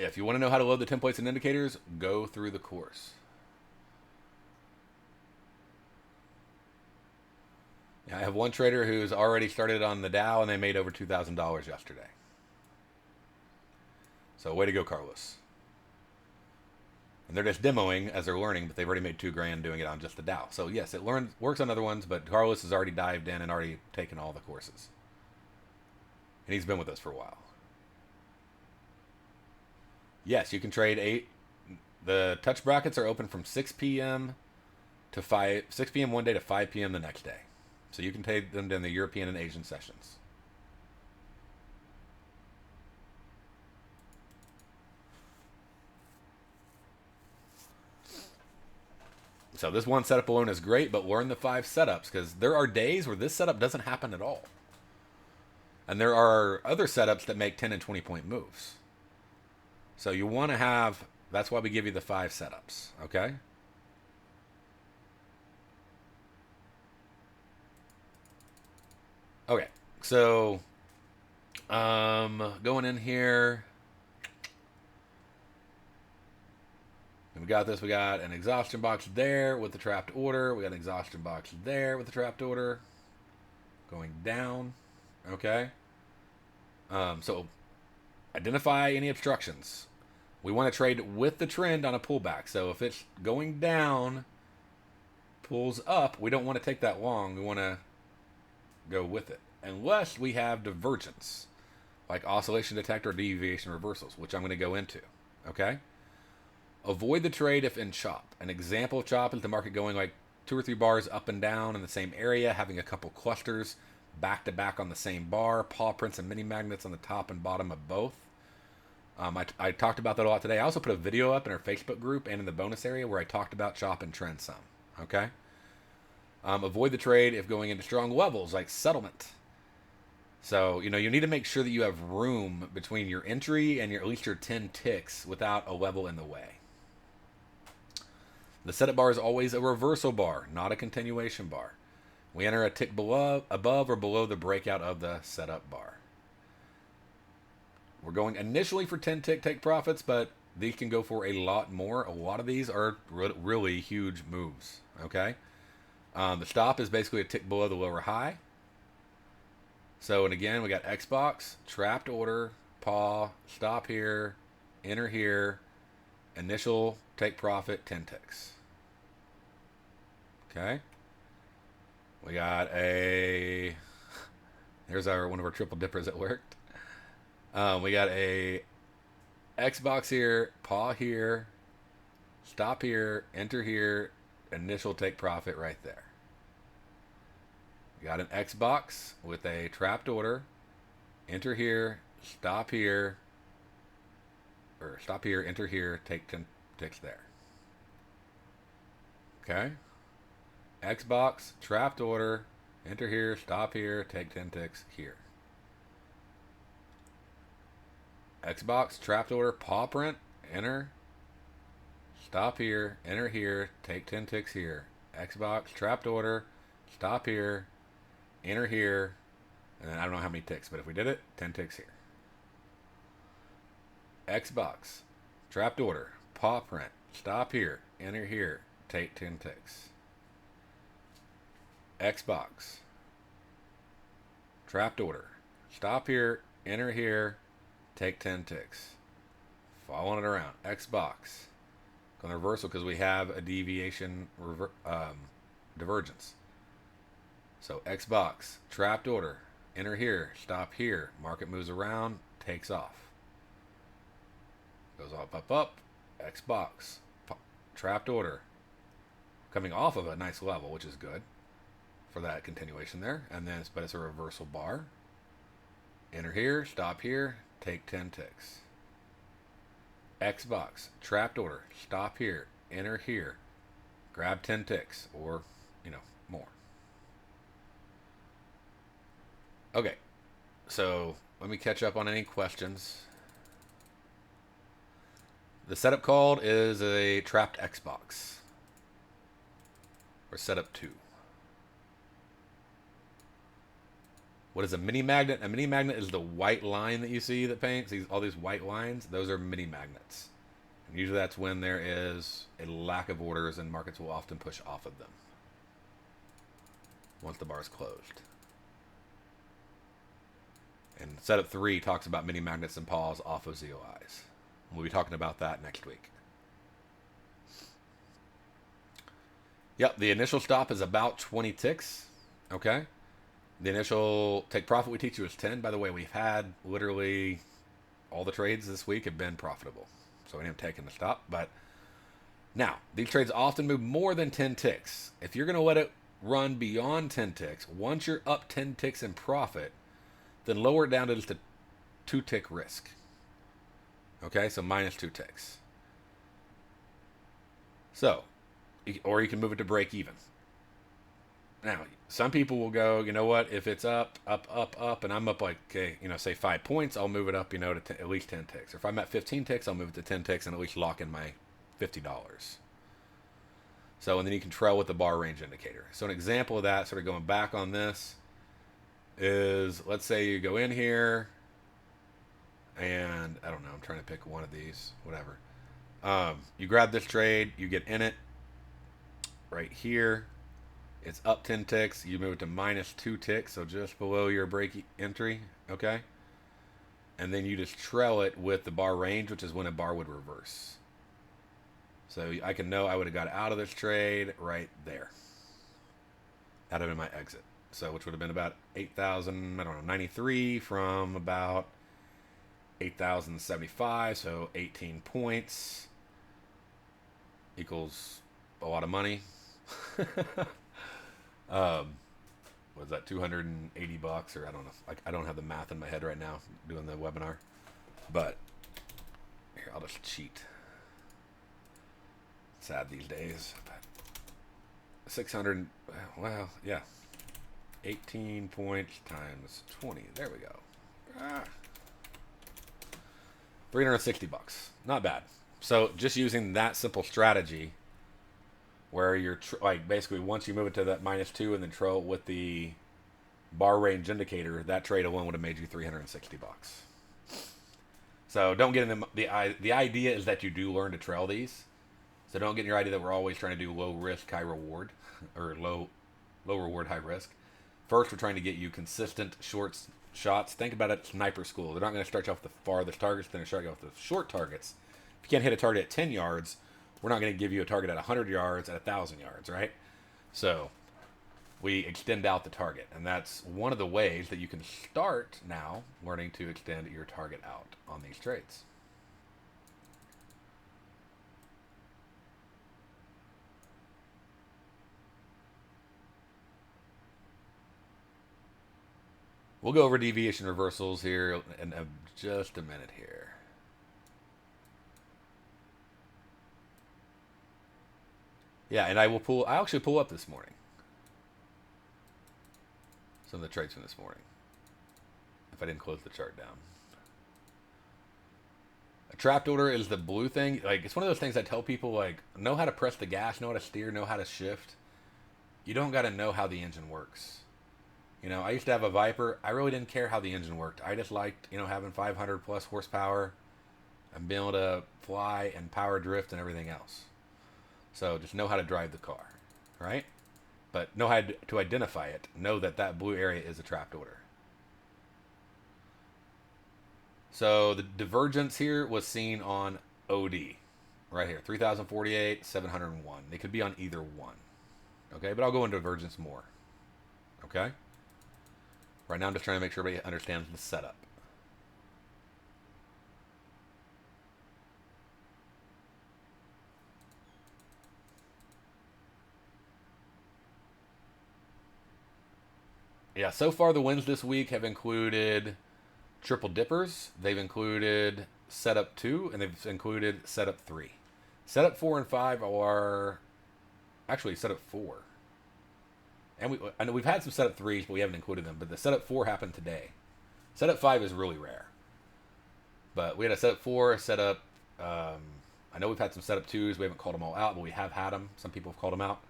If you want to know how to load the templates and indicators, go through the course. Yeah, I have one trader who's already started on the Dow and they made over $2,000 yesterday. So way to go, Carlos. And they're just demoing as they're learning, but they've already made $2,000 doing it on just the Dow. So yes, it works on other ones, but Carlos has already dived in and already taken all the courses. And he's been with us for a while. Yes, you can trade 8. The touch brackets are open from 6 p.m. to 6 p.m. one day to 5 p.m. the next day. So you can trade them in the European and Asian sessions. So this one setup alone is great, but learn the 5 setups because there are days where this setup doesn't happen at all. And there are other setups that make 10 and 20 point moves. So you want to have, that's why we give you the 5 setups, okay? Okay, so going in here, and we got this. We got an exhaustion box there with the trapped order. We got an exhaustion box there with the trapped order. Going down, okay? So identify any obstructions. We want to trade with the trend on a pullback. So if it's going down, pulls up, we don't want to take that long. We want to go with it. Unless we have divergence, like oscillation detector or deviation reversals, which I'm going to go into. Okay? Avoid the trade if in chop. An example of chop is the market going like 2 or 3 bars up and down in the same area, having a couple clusters back to back on the same bar, paw prints and mini magnets on the top and bottom of both. I talked about that a lot today. I also put a video up in our Facebook group and in the bonus area where I talked about chop and trend some. Okay? Avoid the trade if going into strong levels like settlement. So, you need to make sure that you have room between your entry and at least your 10 ticks without a level in the way. The setup bar is always a reversal bar, not a continuation bar. We enter a tick above or below the breakout of the setup bar. We're going initially for 10 tick take profits, but these can go for a lot more. A lot of these are really huge moves, okay? The stop is basically a tick below the lower high. So, and again, we got Xbox, trapped order, paw, stop here, enter here, initial take profit, 10 ticks. Okay? We got a, here's one of our triple dippers that worked. We got a Xbox here, paw here, stop here, enter here, initial take profit right there. We got an Xbox with a trapped order, enter here, stop here, or stop here, enter here, take 10 ticks there. Okay? Xbox, trapped order, enter here, stop here, take 10 ticks here. Xbox, trapped order, paw print, enter, stop here, enter here, take 10 ticks here. Xbox, trapped order, stop here, enter here, and then I don't know how many ticks, but if we did it, 10 ticks here. Xbox, trapped order, paw print, stop here, enter here, take 10 ticks. Xbox, trapped order, stop here, enter here, take 10 ticks. Following it around. Xbox, going to reversal because we have a deviation divergence. So Xbox, trapped order, enter here, stop here, market moves around, takes off. Goes up, up, up. Xbox, trapped order, coming off of a nice level, which is good for that continuation there. And then, but it's a reversal bar. Enter here, stop here, take 10 ticks. Xbox, trapped order, stop here, enter here, grab 10 ticks, or, more. Okay, so let me catch up on any questions. The setup called is a trapped Xbox, or setup 2. What is a mini magnet? A mini magnet is the white line that you see that paints. All these white lines, those are mini magnets. And usually that's when there is a lack of orders and markets will often push off of them once the bar is closed. And setup 3 talks about mini magnets and pause off of ZOIs. We'll be talking about that next week. Yep, the initial stop is about 20 ticks. Okay. The initial take profit we teach you is 10. By the way, we've had literally all the trades this week have been profitable. So we didn't have taken the stop. But now, these trades often move more than 10 ticks. If you're going to let it run beyond 10 ticks, once you're up 10 ticks in profit, then lower it down to just a 2-tick risk. Okay, so minus 2 ticks. So, or you can move it to break even. Now, some people will go, you know what, if it's up, and I'm up like, okay, say 5 points, I'll move it up, to at least 10 ticks. Or if I'm at 15 ticks, I'll move it to 10 ticks and at least lock in my $50. So, and then you can trail with the bar range indicator. So an example of that, sort of going back on this, is let's say you go in here, and I don't know, I'm trying to pick one of these, whatever. You grab this trade, you get in it right here. It's up 10 ticks. You move it to minus 2 ticks, so just below your break entry, okay? And then you just trail it with the bar range, which is when a bar would reverse. So I can know I would have got out of this trade right there. That would have been my exit. So which would have been about 8,093 from about 8,075, so 18 points equals a lot of money. Was that $280 or I don't know. I don't have the math in my head right now doing the webinar, but here I'll just cheat. Sad these days. But 600. Well, yeah. 18 points times 20. There we go. $360. Not bad. So just using that simple strategy, where you're basically once you move it to that minus 2 and then trail with the bar range indicator, that trade alone would have made you $360. So don't get in the idea is that you do learn to trail these. So don't get in your idea that we're always trying to do low risk, high reward, or low reward, high risk. First, we're trying to get you consistent short shots. Think about it, sniper school. They're not going to start you off the farthest targets. They're going to start you off the short targets. If you can't hit a target at 10 yards, we're not going to give you a target at 100 yards, at 1,000 yards, right? So we extend out the target. And that's one of the ways that you can start now learning to extend your target out on these trades. We'll go over deviation reversals here in just a minute here. Yeah, and I actually pull up this morning. some of the trades from this morning. If I didn't close the chart down. A trapped order is the blue thing. Like, it's one of those things I tell people, like, know how to press the gas, know how to steer, know how to shift. You don't got to know how the engine works. You know, I used to have a Viper. I really didn't care how the engine worked. I just liked, you know, having 500 plus horsepower and being able to fly and power drift and everything else. So just know how to drive the car, right? But know how to identify it. Know that that blue area is a trapped order. So the divergence here was seen on OD, right here, 3048, 701. They could be on either one. Okay, but I'll go into divergence more. Okay? Right now I'm just trying to make sure everybody understands the setup. Yeah, so far the wins this week have included triple dippers, they've included setup 2, and they've included setup 3. Setup 4 and 5 are actually setup 4. And I know we've had some setup 3s, but we haven't included them. But the setup 4 happened today. Setup 5 is really rare. But we had a setup 4, setup. I know we've had some setup 2s. We haven't called them all out, but we have had them. Some people have called them out.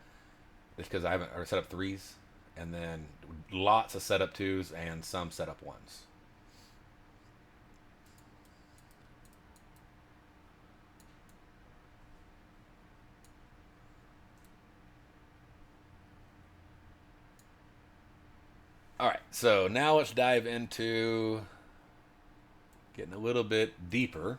It's because I haven't, or setup 3s. And then lots of setup 2s and some setup 1s. All right, so now let's dive into getting a little bit deeper.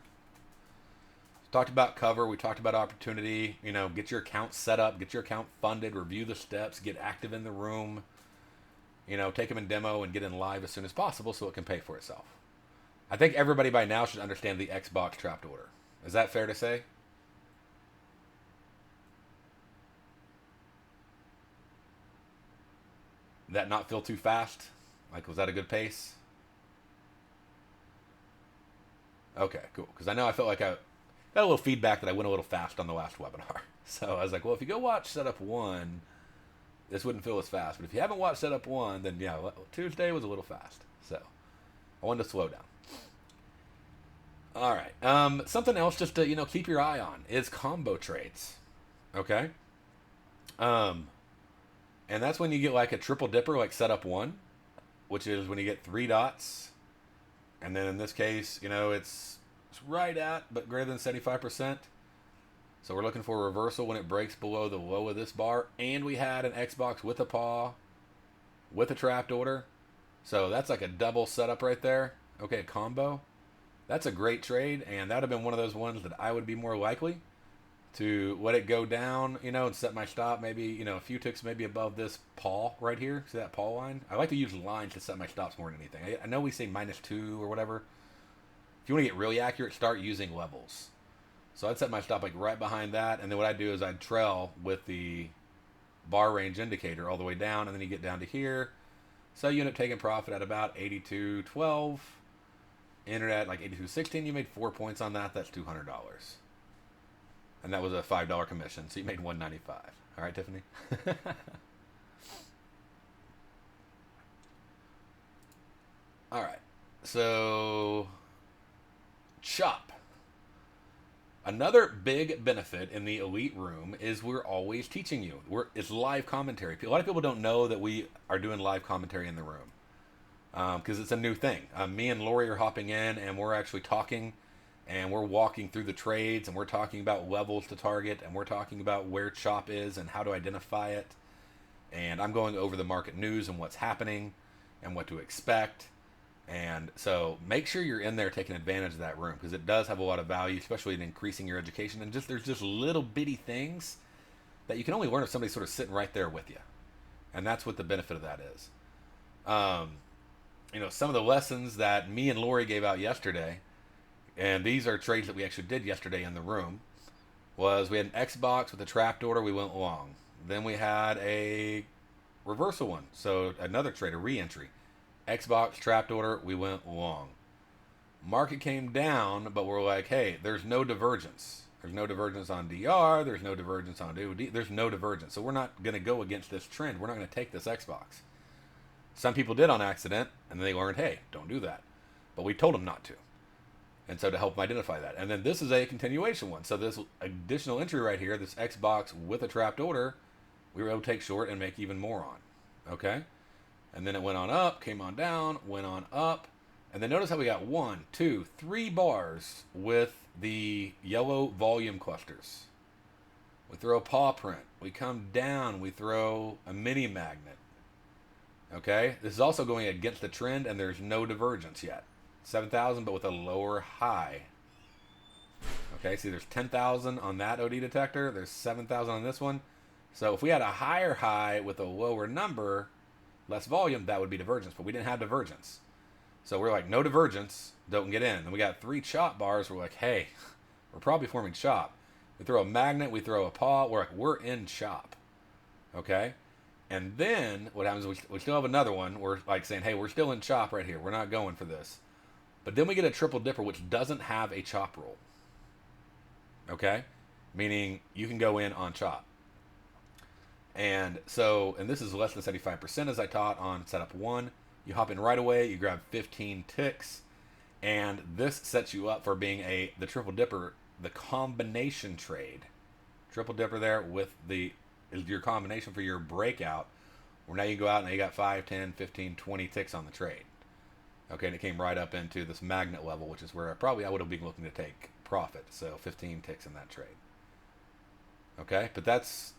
We talked about cover, we talked about opportunity, you know, get your account set up, get your account funded, review the steps, get active in the room, you know, take them in demo and get in live as soon as possible so it can pay for itself. I think everybody by now should understand the Xbox trapped order. Is that fair to say? That not feel too fast? Like, was that a good pace? Okay, cool. Because I know I felt like I got a little feedback that I went a little fast on the last webinar. So I was like, well, if you go watch Setup 1, this wouldn't feel as fast. But if you haven't watched Setup 1, then yeah, Tuesday was a little fast. So I wanted to slow down. All right. Something else just to, you know, keep your eye on is combo trades. Okay? And that's when you get like a triple dipper, like setup 1, which is when you get 3 dots. And then in this case, you know, it's right at, but greater than 75%. So we're looking for a reversal when it breaks below the low of this bar. And we had an Xbox with a paw, with a trapped order. So that's like a double setup right there. Okay, a combo. That's a great trade. And that would have been one of those ones that I would be more likely to let it go down, you know, and set my stop maybe, you know, a few ticks maybe above this paw right here. See that paw line? I like to use lines to set my stops more than anything. I know we say -2 or whatever. If you want to get really accurate, start using levels. So I'd set my stop like right behind that, and then what I'd do is I'd trail with the bar range indicator all the way down, and then you get down to here. So you end up taking profit at about 82.12. Entered at like 82.16. You made 4 points on that. That's $200. And that was a $5 commission, so you made $195. All right, Tiffany? All right. So, chop. Another big benefit in the elite room is we're always teaching you. It's live commentary. A lot of people don't know that we are doing live commentary in the room because it's a new thing. Me and Lori are hopping in, and we're actually talking. And we're walking through the trades, and we're talking about levels to target, and we're talking about where chop is and how to identify it. And I'm going over the market news and what's happening and what to expect. And so make sure you're in there taking advantage of that room because it does have a lot of value, especially in increasing your education. And there's just little bitty things that you can only learn if somebody's sort of sitting right there with you. And that's what the benefit of that is. You know, some of the lessons that me and Lori gave out yesterday, and these are trades that we actually did yesterday in the room, was we had an Xbox with a trapped order, we went long. Then we had a reversal one, so another trade, a re-entry. Xbox, trapped order, we went long. Market came down, but we're like, hey, there's no divergence. There's no divergence on DR, there's no divergence on OD, there's no divergence. So we're not going to go against this trend. We're not going to take this Xbox. Some people did on accident, and then they learned, hey, don't do that. But we told them not to. And so to help them identify that. And then this is a continuation one. So this additional entry right here, this X box with a trapped order, we were able to take short and make even more on. Okay? And then it went on up, came on down, went on up. And then notice how we got 1, 2, 3 bars with the yellow volume clusters. We throw a paw print. We come down, we throw a mini magnet. Okay? This is also going against the trend, and there's no divergence yet. 7,000, but with a lower high. Okay, see there's 10,000 on that OD detector. There's 7,000 on this one. So if we had a higher high with a lower number, less volume, that would be divergence. But we didn't have divergence. So we're like, no divergence, don't get in. And we got 3 chop bars. We're like, hey, we're probably forming chop. We throw a magnet, we throw a paw. We're like, we're in chop. Okay? And then what happens is we still have another one. We're like saying, hey, we're still in chop right here. We're not going for this. But then we get a triple dipper, which doesn't have a chop roll. Okay? Meaning you can go in on chop. And so, and this is less than 75% as I taught on setup 1. You hop in right away, you grab 15 ticks, and this sets you up for being the triple dipper, the combination trade. Triple dipper there with your combination for your breakout, where now you go out and you got 5, 10, 15, 20 ticks on the trade. Okay, and it came right up into this magnet level, which is where I would have been looking to take profit. So 15 ticks in that trade. Okay, but that's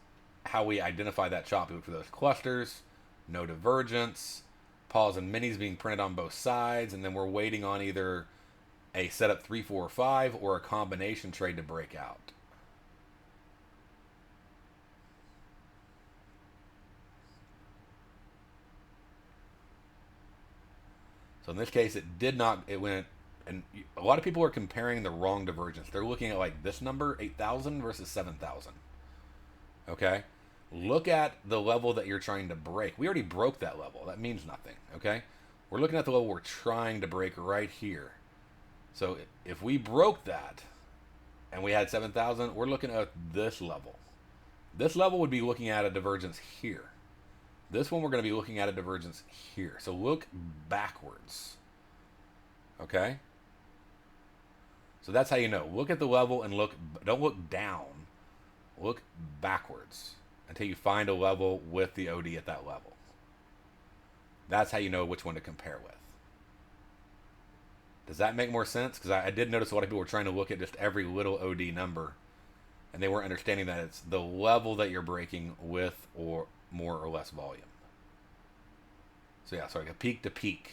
how we identify that chop. We look for those clusters, no divergence, paws and minis being printed on both sides, and then we're waiting on either a setup 3, 4, 5 or a combination trade to break out. So in this case, it went, and a lot of people are comparing the wrong divergence. They're looking at like this number, 8,000 versus 7,000. Okay? Look at the level that you're trying to break. We already broke that level. That means nothing. Okay? We're looking at the level we're trying to break right here. So if we broke that and we had 7,000, we're looking at this level. This level would be looking at a divergence here. This one we're going to be looking at a divergence here. So look backwards. Okay? So that's how you know. Look at the level and don't look down. Look backwards until you find a level with the OD at that level. That's how you know which one to compare with. Does that make more sense? Because I did notice a lot of people were trying to look at just every little OD number, and they weren't understanding that it's the level that you're breaking with or more or less volume. So yeah, so like a peak to peak.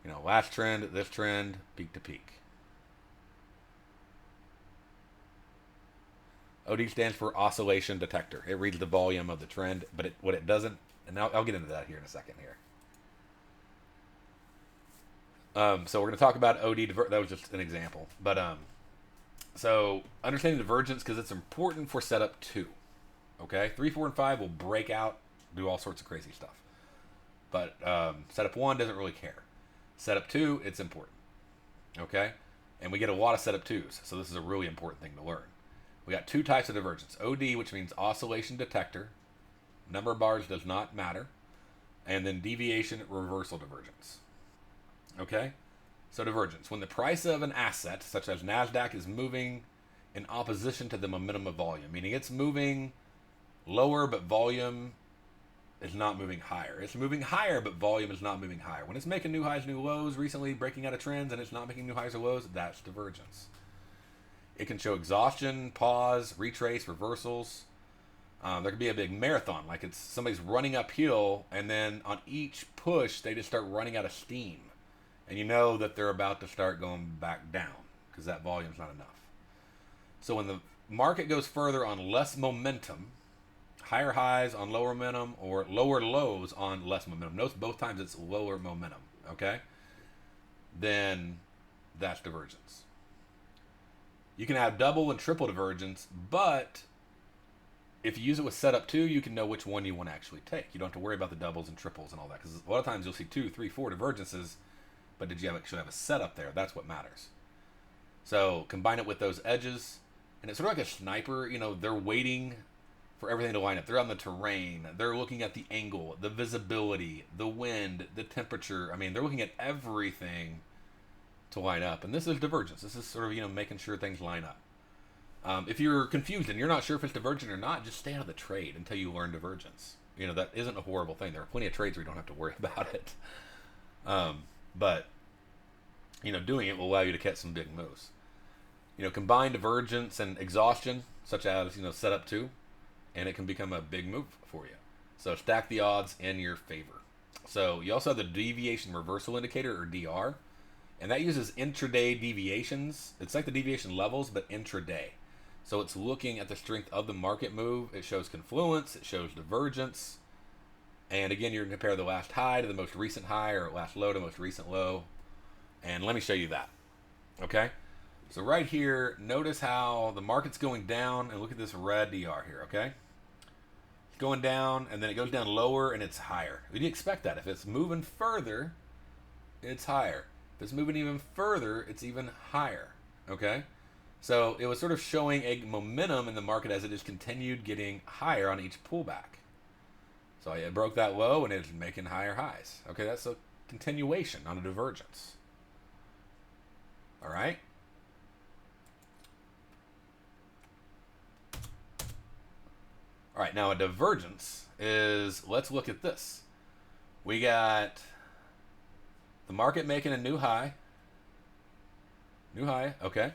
You know, last trend, this trend, peak to peak. OD stands for oscillation detector. It reads the volume of the trend, but what it doesn't, and I'll get into that here in a second here. So we're going to talk about OD. That was just an example, but so understanding divergence because it's important for setup 2. Okay, 3, 4, and 5 will break out, do all sorts of crazy stuff, but setup 1 doesn't really care. Setup 2, it's important. Okay, and we get a lot of setup 2s, so this is a really important thing to learn. We got 2 types of divergence. OD, which means oscillation detector. Number of bars does not matter. And then deviation reversal divergence. Okay? So divergence. When the price of an asset, such as NASDAQ, is moving in opposition to the momentum of volume, meaning it's moving lower, but volume is not moving higher. It's moving higher, but volume is not moving higher. When it's making new highs, new lows, recently breaking out of trends, and it's not making new highs or lows, that's divergence. It can show exhaustion, pause, retrace, reversals. There could be a big marathon, like it's somebody's running uphill, and then on each push, they just start running out of steam. And you know that they're about to start going back down, because that volume's not enough. So when the market goes further on less momentum, higher highs on lower momentum, or lower lows on less momentum, notice both times it's lower momentum, okay? Then that's divergence. You can have double and triple divergence, but if you use it with setup 2, you can know which one you want to actually take. You don't have to worry about the doubles and triples and all that, because a lot of times you'll see 2, 3, 4 divergences, but did you actually have a setup there? That's what matters. So combine it with those edges, and it's sort of like a sniper. You know, they're waiting for everything to line up. They're on the terrain. They're looking at the angle, the visibility, the wind, the temperature. I mean, they're looking at everything to line up. And this is divergence. This is sort of, making sure things line up. If you're confused and you're not sure if it's divergent or not, just stay out of the trade until you learn divergence. That isn't a horrible thing. There are plenty of trades where you don't have to worry about it. But doing it will allow you to catch some big moves. Combine divergence and exhaustion, such as, setup 2, and it can become a big move for you. So stack the odds in your favor. So you also have the deviation reversal indicator, or DR, and that uses intraday deviations. It's like the deviation levels, but intraday. So it's looking at the strength of the market move. It shows confluence, it shows divergence. And again, you're going to compare the last high to the most recent high, or last low to most recent low. And let me show you that. Okay? So right here, notice how the market's going down, and look at this red DR here, okay? It's going down, and then it goes down lower, and it's higher. You'd expect that. If it's moving further, it's higher. If it's moving even further, it's even higher, okay? So it was sort of showing a momentum in the market as it just continued getting higher on each pullback. So it broke that low and it's making higher highs. Okay, that's a continuation on a divergence. All right. All right, now a divergence is, let's look at this. We got the market making a new high. New high, okay.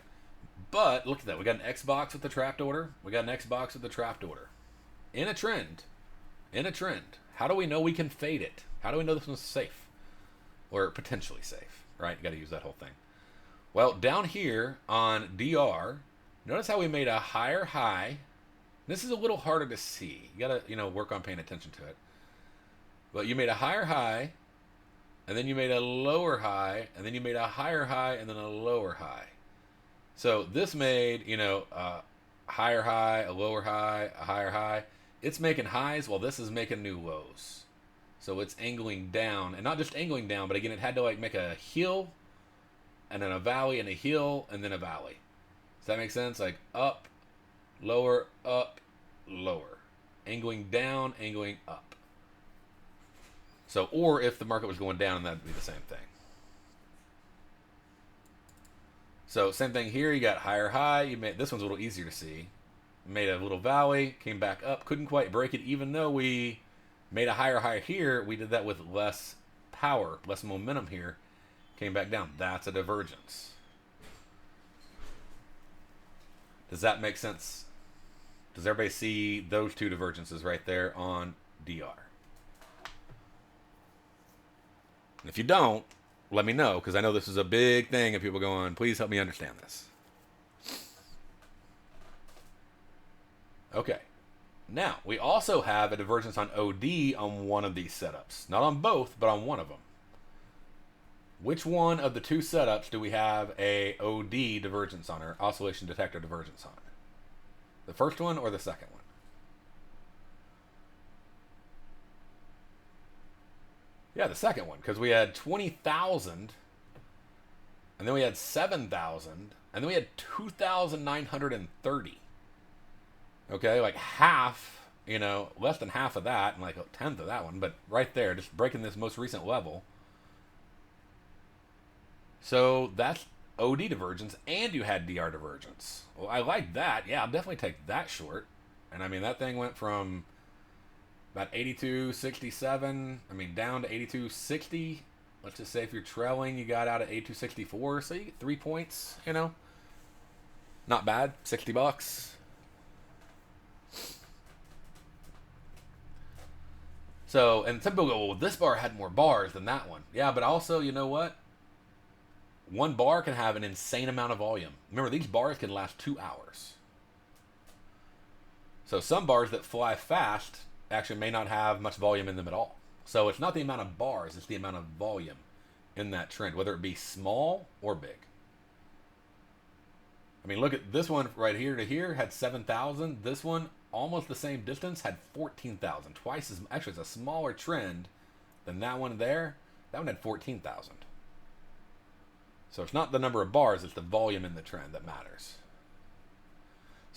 But look at that. We got an X box with the trapped order. We got an X box with the trapped order. In a trend. In a trend. How do we know we can fade it? How do we know this one's safe? Or potentially safe, right? You got to use that whole thing. Well, down here on DR, notice how we made a higher high. This is a little harder to see. You got to, work on paying attention to it. But you made a higher high, and then you made a lower high, and then you made a higher high, and then a lower high. So this made, a higher high, a lower high, a higher high. It's making highs while this is making new lows. So it's angling down, and not just angling down, but again, it had to make a hill, and then a valley, and a hill, and then a valley. Does that make sense? Like up, lower, lower. Angling down, angling up. So, or if the market was going down, that'd be the same thing. So same thing here. You got higher high. You made, this one's a little easier to see. Made a little valley, came back up, couldn't quite break it, even though we made a higher high here. We did that with less power, less momentum here. Came back down. That's a divergence. Does that make sense? Does everybody see those two divergences right there on DR? And if you don't, let me know, because I know this is a big thing and people going, please help me understand this. Okay. Now, we also have a divergence on OD on one of these setups. Not on both, but on one of them. Which one of the two setups do we have a OD divergence on, or oscillation detector divergence on? The first one or the second one? Yeah, the second one, because we had 20,000, and then we had 7,000, and then we had 2,930. Okay, like half, less than half of that, and like a tenth of that one, but right there, just breaking this most recent level. So that's OD divergence, and you had DR divergence. Well, I like that. Yeah, I'll definitely take that short. And I mean, that thing went from about 82.67, down to 82.60. Let's just say if you're trailing, you got out at 82.64, so you get 3 points, Not bad, $60. So, and some people go, well, this bar had more bars than that one. Yeah, but also, you know what? One bar can have an insane amount of volume. Remember, these bars can last 2 hours. So some bars that fly fast actually may not have much volume in them at all. So it's not the amount of bars, it's the amount of volume in that trend, whether it be small or big. Look at this one right here to here, had 7,000. This one, almost the same distance, had 14,000. Twice as, actually it's a smaller trend than that one there. That one had 14,000. So it's not the number of bars, it's the volume in the trend that matters.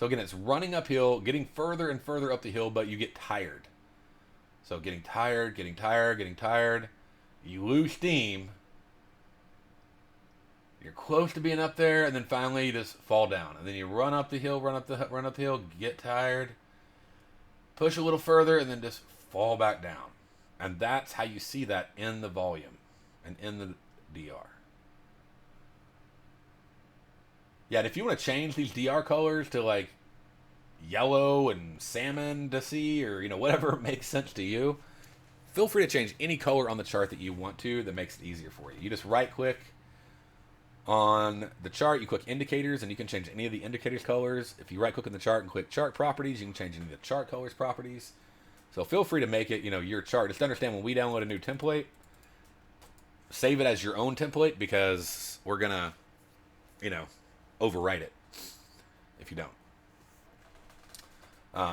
So again, it's running uphill, getting further and further up the hill, but you get tired. So getting tired, getting tired, getting tired. You lose steam. You're close to being up there, and then finally you just fall down. And then you run up the hill, run up the hill, get tired, push a little further, and then just fall back down. And that's how you see that in the volume and in the DR. Yeah, and if you want to change these DR colors to like yellow and salmon to see, or whatever makes sense to you, feel free to change any color on the chart that you want to that makes it easier for you. You just right click on the chart, you click indicators, and you can change any of the indicators colors. If you right click on the chart and click chart properties, you can change any of the chart colors properties. So feel free to make it your chart. Just understand, when we download a new template, save it as your own template, because we're gonna overwrite it if you don't.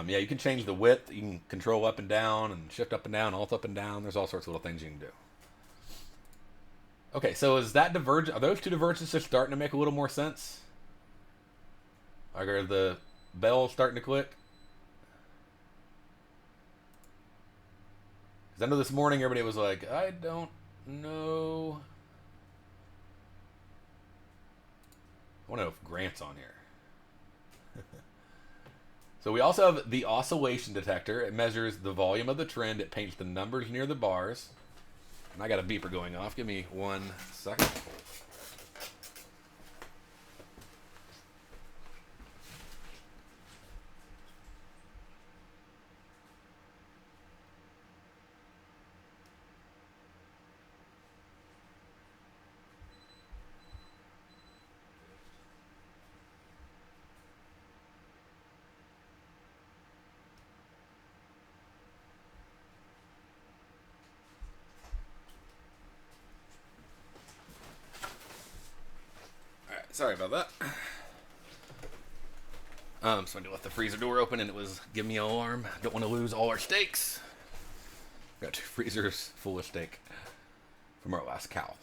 Yeah, you can change the width. You can control up and down, and shift up and down, alt up and down. There's all sorts of little things you can do. Okay, so is that divergent? Are those two divergences just starting to make a little more sense? Like, are the bells starting to click? Because I know this morning everybody was like, I don't know. I want to know if Grant's on here. So we also have the oscillation detector. It measures the volume of the trend. It paints the numbers near the bars. And I got a beeper going off. Give me 1 second. Sorry about that. So I left the freezer door open and it was giving me an alarm. Don't want to lose all our steaks. Got 2 freezers full of steak from our last cow.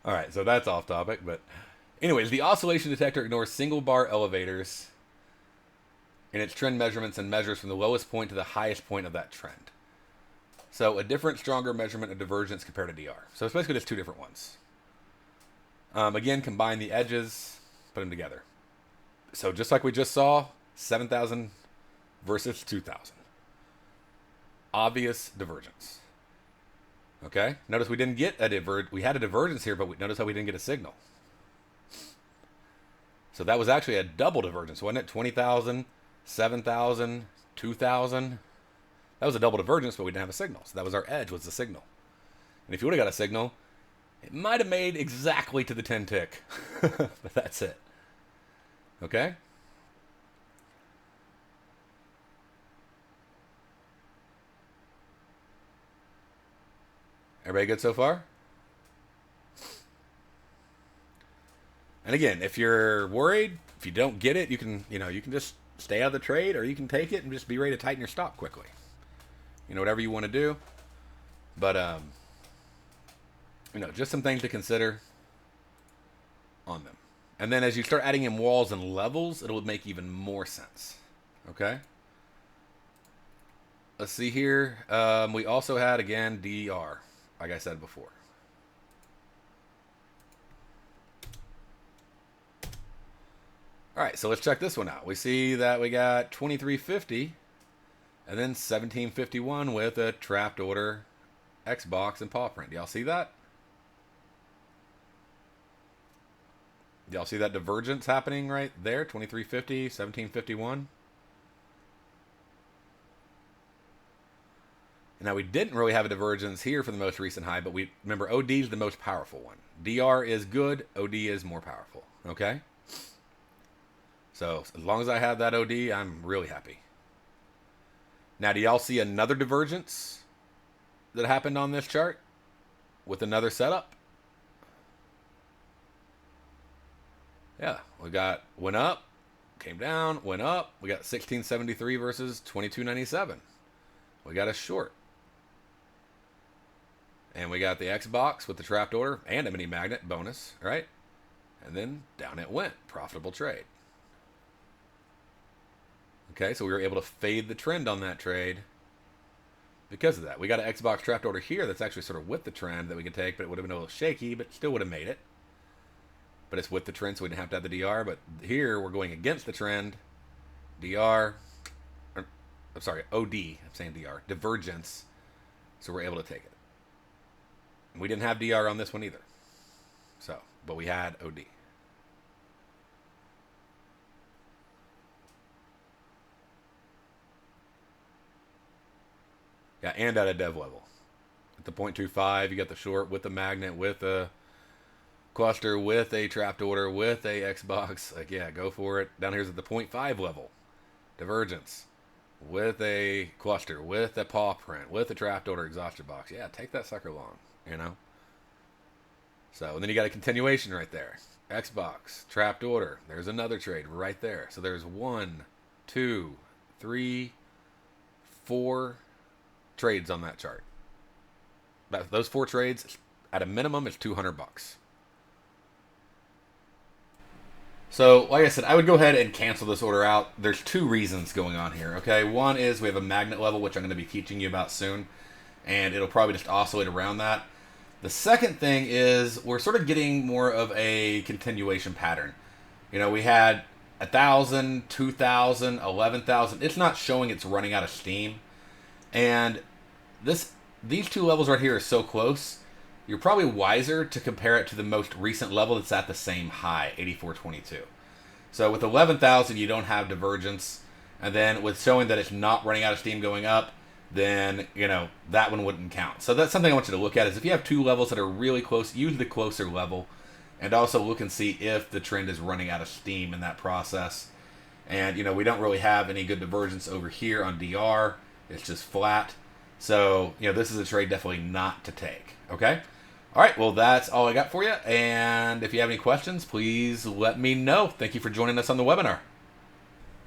Alright, so that's off topic, but anyways, the oscillation detector ignores single bar elevators in its trend measurements and measures from the lowest point to the highest point of that trend. So a different, stronger measurement of divergence compared to DR. So it's basically just 2 different ones. Again, combine the edges, put them together. So just like we just saw, 7,000 versus 2,000. Obvious divergence. Okay? Notice we didn't get we had a divergence here, but notice how we didn't get a signal. So that was actually a double divergence, wasn't it? 20,000, 7,000, 2,000. That was a double divergence, but we didn't have a signal. So that was our edge, was the signal. And if you would have got a signal, it might have made exactly to the 10 tick. But that's it. Okay? Everybody good so far? And again, if you're worried, if you don't get it, you can just stay out of the trade, or you can take it and just be ready to tighten your stop quickly. Whatever you want to do. But just some things to consider on them. And then as you start adding in walls and levels, it'll make even more sense. Okay? Let's see here. We also had, again, DR, like I said before. All right, so let's check this one out. We see that we got 2350 and then 1751 with a trapped order, X box, and paw print. Do y'all see that? Do y'all see that divergence happening right there? 2350, 1751. Now, we didn't really have a divergence here for the most recent high, but we remember OD is the most powerful one. DR is good, OD is more powerful. Okay? So, as long as I have that OD, I'm really happy. Now, do y'all see another divergence that happened on this chart with another setup? Yeah, went up, came down, went up. We got 1673 versus 2297. We got a short. And we got the X box with the trapped order and a mini magnet bonus, right? And then down it went. Profitable trade. Okay, so we were able to fade the trend on that trade because of that. We got an Xbox trapped order here that's actually sort of with the trend that we could take, but it would have been a little shaky, but still would have made it. But it's with the trend, so we didn't have to have the DR. But here we're going against the trend. DR, or, I'm sorry, OD, I'm saying DR, Divergence. So we're able to take it. And we didn't have DR on this one either. So, but we had OD. Yeah, and at a dev level. At the 0.25, you got the short with the magnet, with a cluster, with a trapped order, with a Xbox. Like, yeah, go for it. Down here's at the 0.5 level. Divergence. With a cluster, with a paw print, with a trapped order exhaustion box. Yeah, take that sucker long, you know? So, and then you got a continuation right there. Xbox, trapped order. There's another trade right there. So there's 1, 2, 3, 4 trades on that chart. Those 4 trades, at a minimum, is $200. So, like I said, I would go ahead and cancel this order out. There's 2 reasons going on here, okay? One is we have a magnet level, which I'm going to be teaching you about soon, and it'll probably just oscillate around that. The second thing is we're sort of getting more of a continuation pattern. You know, we had 1,000, 2,000, 11,000. It's not showing it's running out of steam. And these 2 levels right here are so close, you're probably wiser to compare it to the most recent level that's at the same high, 84.22. So with 11,000, you don't have divergence. And then with showing that it's not running out of steam going up, then, you know, that one wouldn't count. So that's something I want you to look at is if you have 2 levels that are really close, use the closer level. And also look and see if the trend is running out of steam in that process. And, you know, we don't really have any good divergence over here on DR. It's just flat. So, you know, this is a trade definitely not to take. Okay? All right, well, that's all I got for you. And if you have any questions, please let me know. Thank you for joining us on the webinar.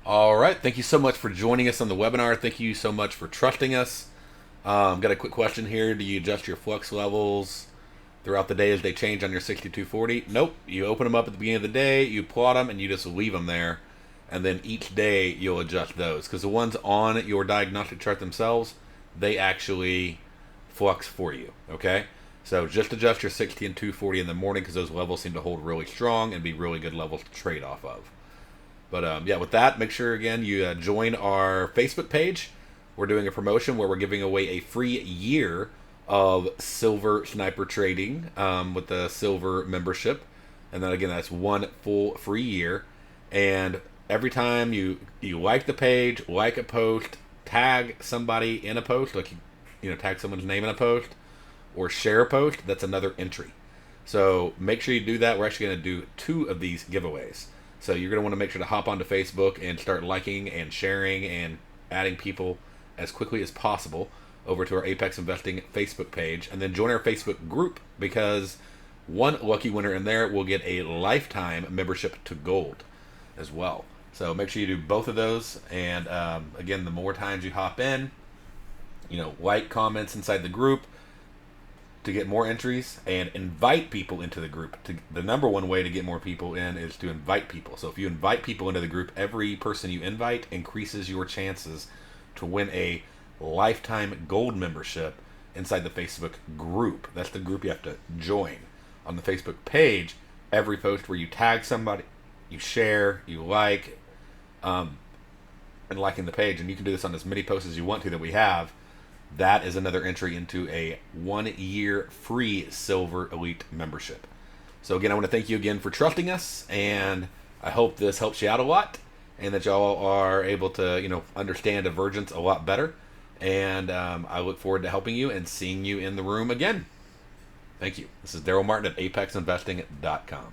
All right, thank you so much for joining us on the webinar. Thank you so much for trusting us. Got a quick question here. Do you adjust your flux levels throughout the day as they change on your 6240? Nope. You open them up at the beginning of the day, you plot them, and you just leave them there. And then each day you'll adjust those. Because the ones on your diagnostic chart themselves, they actually flux for you, okay? So just adjust your 60 and 240 in the morning because those levels seem to hold really strong and be really good levels to trade off of. But yeah, with that, make sure, again, you join our Facebook page. We're doing a promotion where we're giving away a free year of silver sniper trading with the silver membership. And then, again, that's 1 full free year. And every time you like the page, like a post, tag somebody in a post, like, you know, tag someone's name in a post, or share a post, that's another entry. So make sure you do that. We're actually going to do 2 of these giveaways. So you're going to want to make sure to hop onto Facebook and start liking and sharing and adding people as quickly as possible over to our Apex Investing Facebook page. And then join our Facebook group because one lucky winner in there will get a lifetime membership to gold as well. So make sure you do both of those. And again, the more times you hop in, you know, like comments inside the group to get more entries and invite people into the group. The number one way to get more people in is to invite people. So if you invite people into the group, every person you invite increases your chances to win a lifetime gold membership inside the Facebook group. That's the group you have to join. On the Facebook page, every post where you tag somebody, you share, you like, and liking the page, and you can do this on as many posts as you want to that we have, that is another entry into a 1 year free Silver Elite membership. So again, I want to thank you again for trusting us, and I hope this helps you out a lot, and that y'all are able to, you know, understand Divergence a lot better. And I look forward to helping you and seeing you in the room again. Thank you. This is Daryl Martin at ApexInvesting.com.